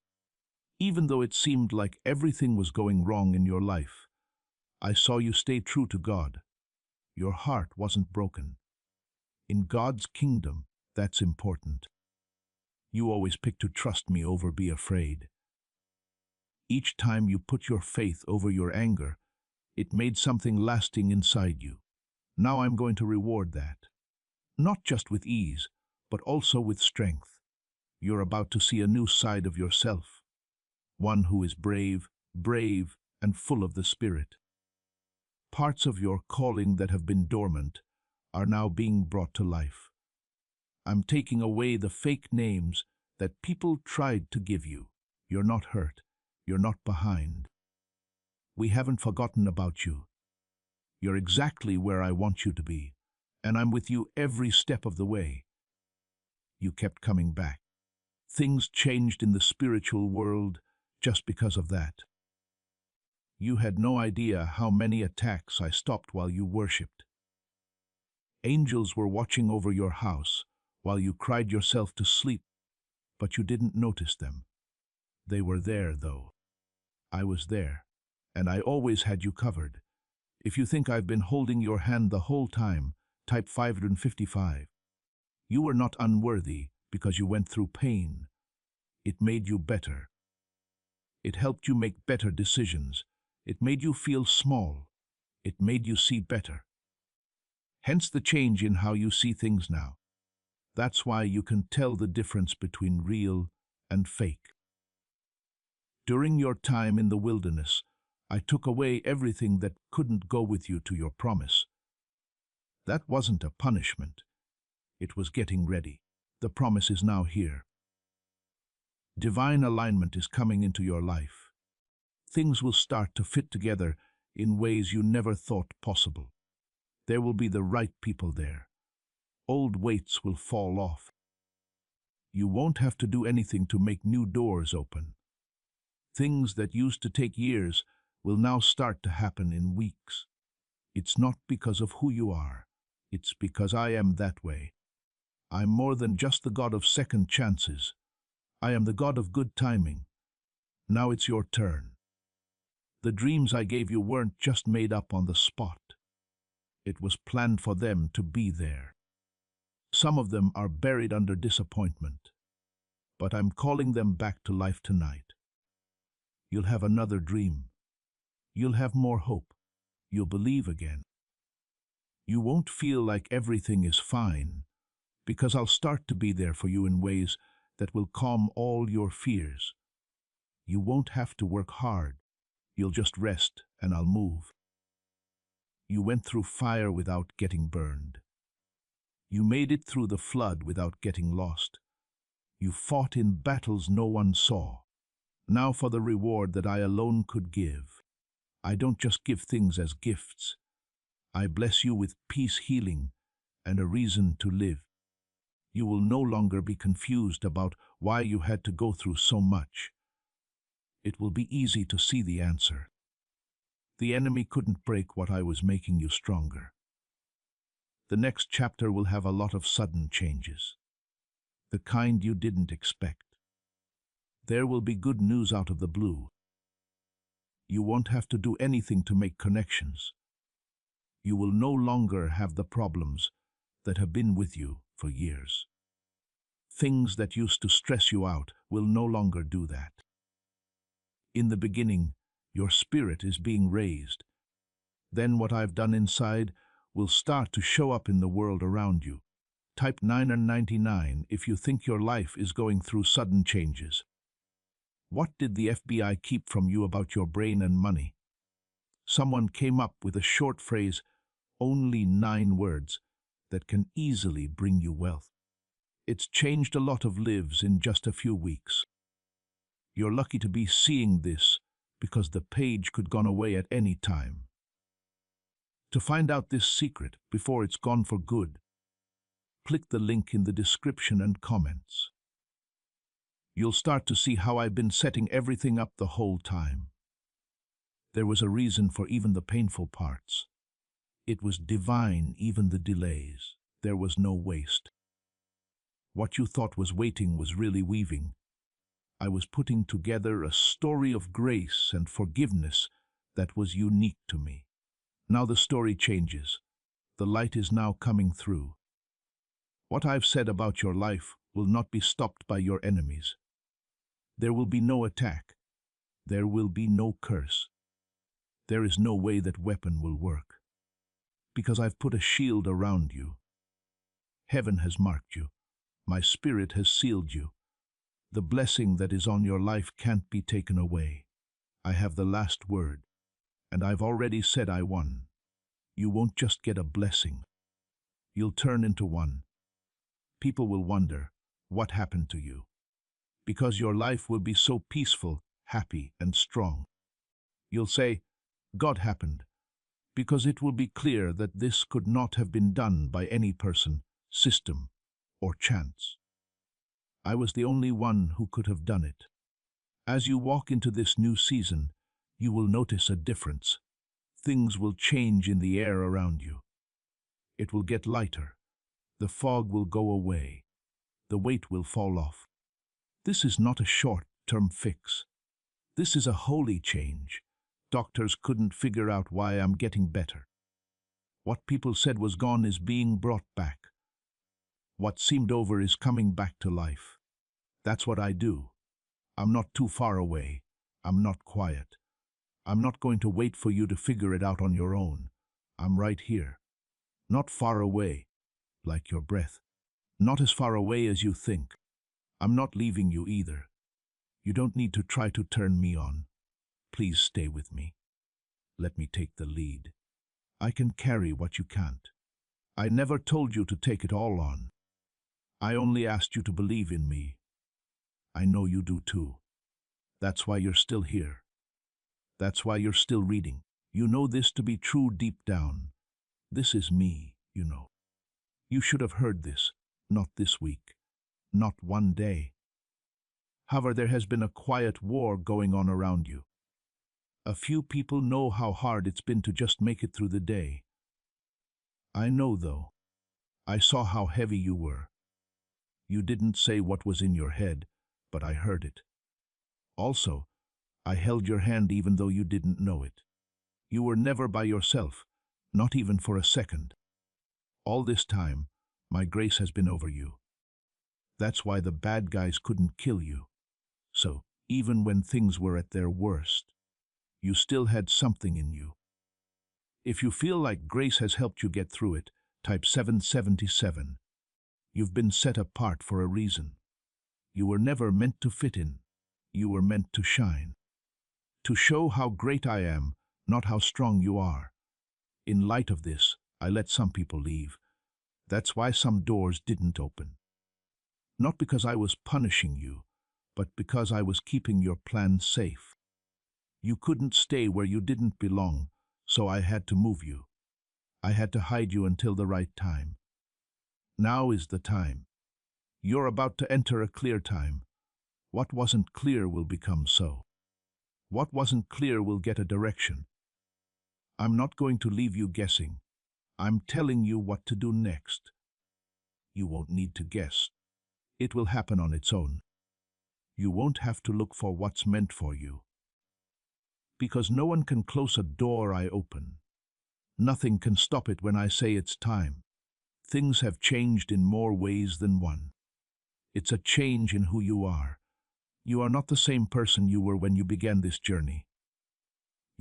Even though it seemed like everything was going wrong in your life, I saw you stay true to God. Your heart wasn't broken. In God's kingdom, that's important. You always pick to trust me over be afraid. Each time you put your faith over your anger, it made something lasting inside you. Now I'm going to reward that. Not just with ease, but also with strength. You're about to see a new side of yourself. One who is brave, and full of the Spirit. Parts of your calling that have been dormant are now being brought to life. I'm taking away the fake names that people tried to give you. You're not hurt. You're not behind. We haven't forgotten about you. You're exactly where I want you to be, and I'm with you every step of the way. You kept coming back. Things changed in the spiritual world just because of that. You had no idea how many attacks I stopped while you worshipped. Angels were watching over your house while you cried yourself to sleep, but you didn't notice them. They were there, though. I was there, and I always had you covered. If you think I've been holding your hand the whole time, type 555. You were not unworthy because you went through pain. It made you better. It helped you make better decisions. It made you feel small. It made you see better. Hence the change in how you see things now. That's why you can tell the difference between real and fake. During your time in the wilderness, I took away everything that couldn't go with you to your promise. That wasn't a punishment. It was getting ready. The promise is now here. Divine alignment is coming into your life. Things will start to fit together in ways you never thought possible. There will be the right people there. Old weights will fall off. You won't have to do anything to make new doors open. Things that used to take years will now start to happen in weeks. It's not because of who you are. It's because I am that way. I'm more than just the God of second chances. I am the God of good timing. Now it's your turn. The dreams I gave you weren't just made up on the spot. It was planned for them to be there. Some of them are buried under disappointment, but I'm calling them back to life tonight. You'll have another dream. You'll have more hope. You'll believe again. You won't feel like everything is fine, because I'll start to be there for you in ways that will calm all your fears. You won't have to work hard. You'll just rest and I'll move. You went through fire without getting burned. You made it through the flood without getting lost. You fought in battles no one saw. Now for the reward that I alone could give. I don't just give things as gifts. I bless you with peace, healing, and a reason to live. You will no longer be confused about why you had to go through so much. It will be easy to see the answer. The enemy couldn't break what I was making you stronger. The next chapter will have a lot of sudden changes, the kind you didn't expect. There will be good news out of the blue. You won't have to do anything to make connections. You will no longer have the problems that have been with you for years. Things that used to stress you out will no longer do that. In the beginning, Your spirit is being raised. Then what I've done inside will start to show up in the world around you. Type 9 and 99 if you think your life is going through sudden changes. What did the FBI keep from you about your brain and money? Someone came up with a short phrase, only 9 words, that can easily bring you wealth. It's changed a lot of lives in just a few weeks. You're lucky to be seeing this because the page could gone away at any time. To find out this secret before it's gone for good, click the link in the description and comments. You'll start to see how I've been setting everything up the whole time. There was a reason for even the painful parts. It was divine, even the delays. There was no waste. What you thought was waiting was really weaving. I was putting together a story of grace and forgiveness that was unique to me. Now the story changes. The light is now coming through. What I've said about your life will not be stopped by your enemies. There will be no attack. There will be no curse. There is no way that weapon will work. Because I've put a shield around you. Heaven has marked you. My spirit has sealed you. The blessing that is on your life can't be taken away. I have the last word, and I've already said I won. You won't just get a blessing. You'll turn into one. People will wonder, what happened to you? Because your life will be so peaceful, happy, and strong. You'll say, God happened, because it will be clear that this could not have been done by any person, system, or chance. I was the only one who could have done it. As you walk into this new season, you will notice a difference. Things will change in the air around you. It will get lighter. The fog will go away. The weight will fall off. This is not a short-term fix. This is a holy change. Doctors couldn't figure out why I'm getting better. What people said was gone is being brought back. What seemed over is coming back to life. That's what I do. I'm not too far away. I'm not quiet. I'm not going to wait for you to figure it out on your own. I'm right here. Not far away, like your breath. Not as far away as you think. I'm not leaving you either. You don't need to try to turn me on. Please stay with me. Let me take the lead. I can carry what you can't. I never told you to take it all on. I only asked you to believe in me. I know you do too. That's why you're still here. That's why you're still reading. You know this to be true deep down. This is me, you know. You should have heard this, not this week, not one day. However, there has been a quiet war going on around you. A few people know how hard it's been to just make it through the day. I know, though. I saw how heavy you were. You didn't say what was in your head, but I heard it. Also, I held your hand even though you didn't know it. You were never by yourself, not even for a second. All this time, my grace has been over you. That's why the bad guys couldn't kill you. So, even when things were at their worst, you still had something in you. If you feel like grace has helped you get through it, type 777. You've been set apart for a reason. You were never meant to fit in. You were meant to shine. To show how great I am, not how strong you are. In light of this, I let some people leave. That's why some doors didn't open. Not because I was punishing you, but because I was keeping your plan safe. You couldn't stay where you didn't belong, so I had to move you. I had to hide you until the right time. Now is the time. You're about to enter a clear time. What wasn't clear will become so. What wasn't clear will get a direction. I'm not going to leave you guessing. I'm telling you what to do next. You won't need to guess. It will happen on its own. You won't have to look for what's meant for you. Because no one can close a door I open. Nothing can stop it when I say it's time. Things have changed in more ways than one. It's a change in who you are. You are not the same person you were when you began this journey.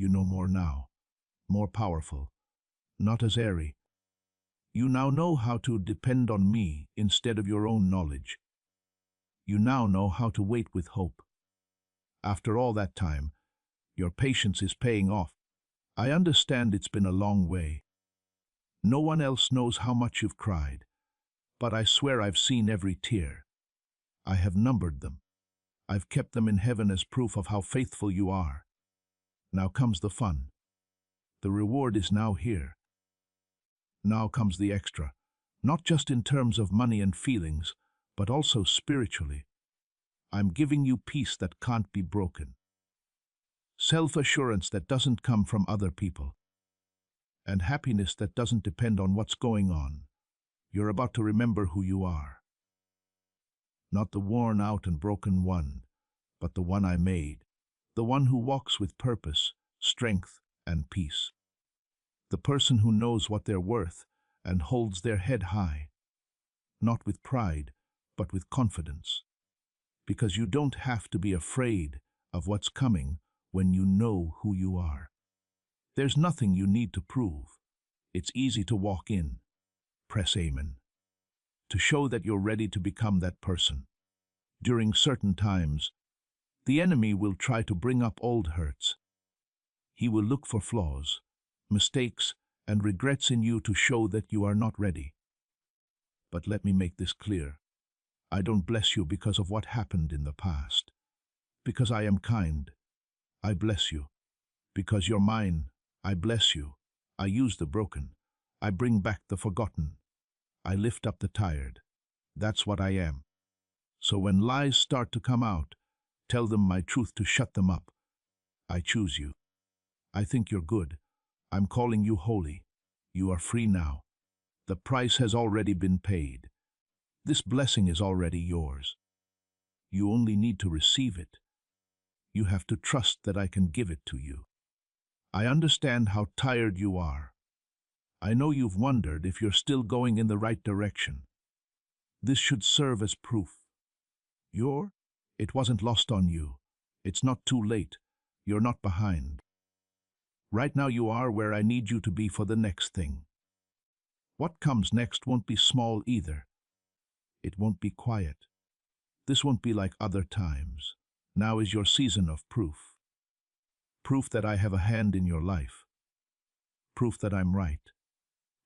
You know more now, more powerful, not as airy. You now know how to depend on me instead of your own knowledge. You now know how to wait with hope. After all that time, your patience is paying off. I understand it's been a long way. No one else knows how much you've cried, but I swear I've seen every tear. I have numbered them. I've kept them in heaven as proof of how faithful you are. Now comes the fun. The reward is now here. Now comes the extra, not just in terms of money and feelings, but also spiritually. I'm giving you peace that can't be broken. Self-assurance that doesn't come from other people. And happiness that doesn't depend on what's going on. You're about to remember who you are. Not the worn out and broken one, but the one I made. The one who walks with purpose, strength, and peace. The person who knows what they're worth and holds their head high. Not with pride, but with confidence. Because you don't have to be afraid of what's coming when you know who you are. There's nothing you need to prove. It's easy to walk in, press amen, to show that you're ready to become that person. During certain times, the enemy will try to bring up old hurts. He will look for flaws, mistakes, and regrets in you to show that you are not ready. But let me make this clear. I don't bless you because of what happened in the past. Because I am kind, I bless you. Because you're mine, I bless you. I use the broken. I bring back the forgotten. I lift up the tired. That's what I am. So when lies start to come out, tell them my truth to shut them up. I choose you. I think you're good. I'm calling you holy. You are free now. The price has already been paid. This blessing is already yours. You only need to receive it. You have to trust that I can give it to you. I understand how tired you are. I know you've wondered if you're still going in the right direction. This should serve as proof. It wasn't lost on you. It's not too late. You're not behind. Right now you are where I need you to be for the next thing. What comes next won't be small either. It won't be quiet. This won't be like other times. Now is your season of proof. Proof that I have a hand in your life. Proof that I'm right.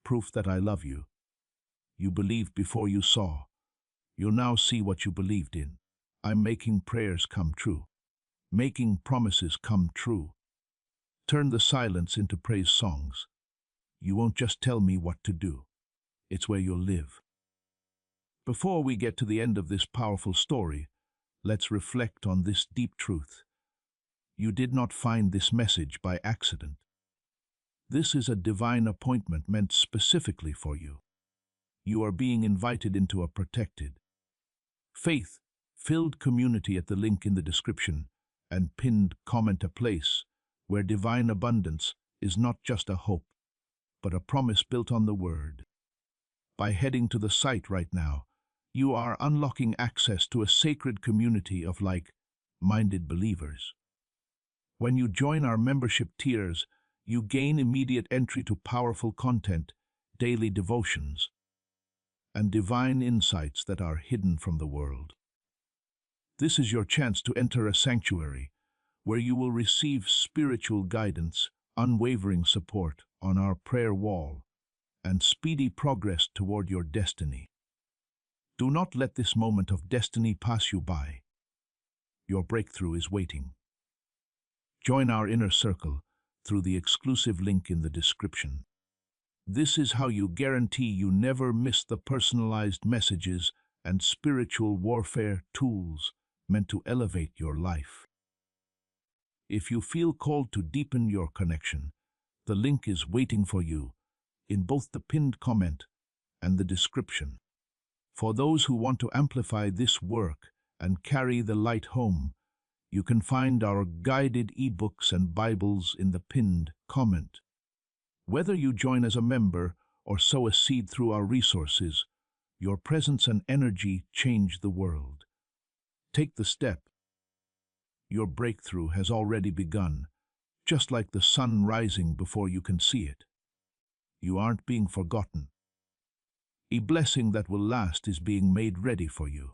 Proof that I love you. You believed before you saw. You'll now see what you believed in. I'm making prayers come true. Making promises come true. Turn the silence into praise songs. You won't just tell me what to do. It's where you'll live. Before we get to the end of this powerful story, let's reflect on this deep truth. You did not find this message by accident. This is a divine appointment meant specifically for you. You are being invited into a protected, faith-filled community at the link in the description and pinned comment, a place where divine abundance is not just a hope, but a promise built on the Word. By heading to the site right now, you are unlocking access to a sacred community of like-minded believers. When you join our membership tiers, you gain immediate entry to powerful content, daily devotions, and divine insights that are hidden from the world. This is your chance to enter a sanctuary where you will receive spiritual guidance, unwavering support on our prayer wall, and speedy progress toward your destiny. Do not let this moment of destiny pass you by. Your breakthrough is waiting. Join our inner circle through the exclusive link in the description. This is how you guarantee you never miss the personalized messages and spiritual warfare tools meant to elevate your life. If you feel called to deepen your connection, the link is waiting for you in both the pinned comment and the description. For those who want to amplify this work and carry the light home, you can find our guided ebooks and Bibles in the pinned comment. Whether you join as a member or sow a seed through our resources, your presence and energy change the world. Take the step. Your breakthrough has already begun. just like the sun rising before you can see it. You aren't being forgotten. A blessing that will last is being made ready for you.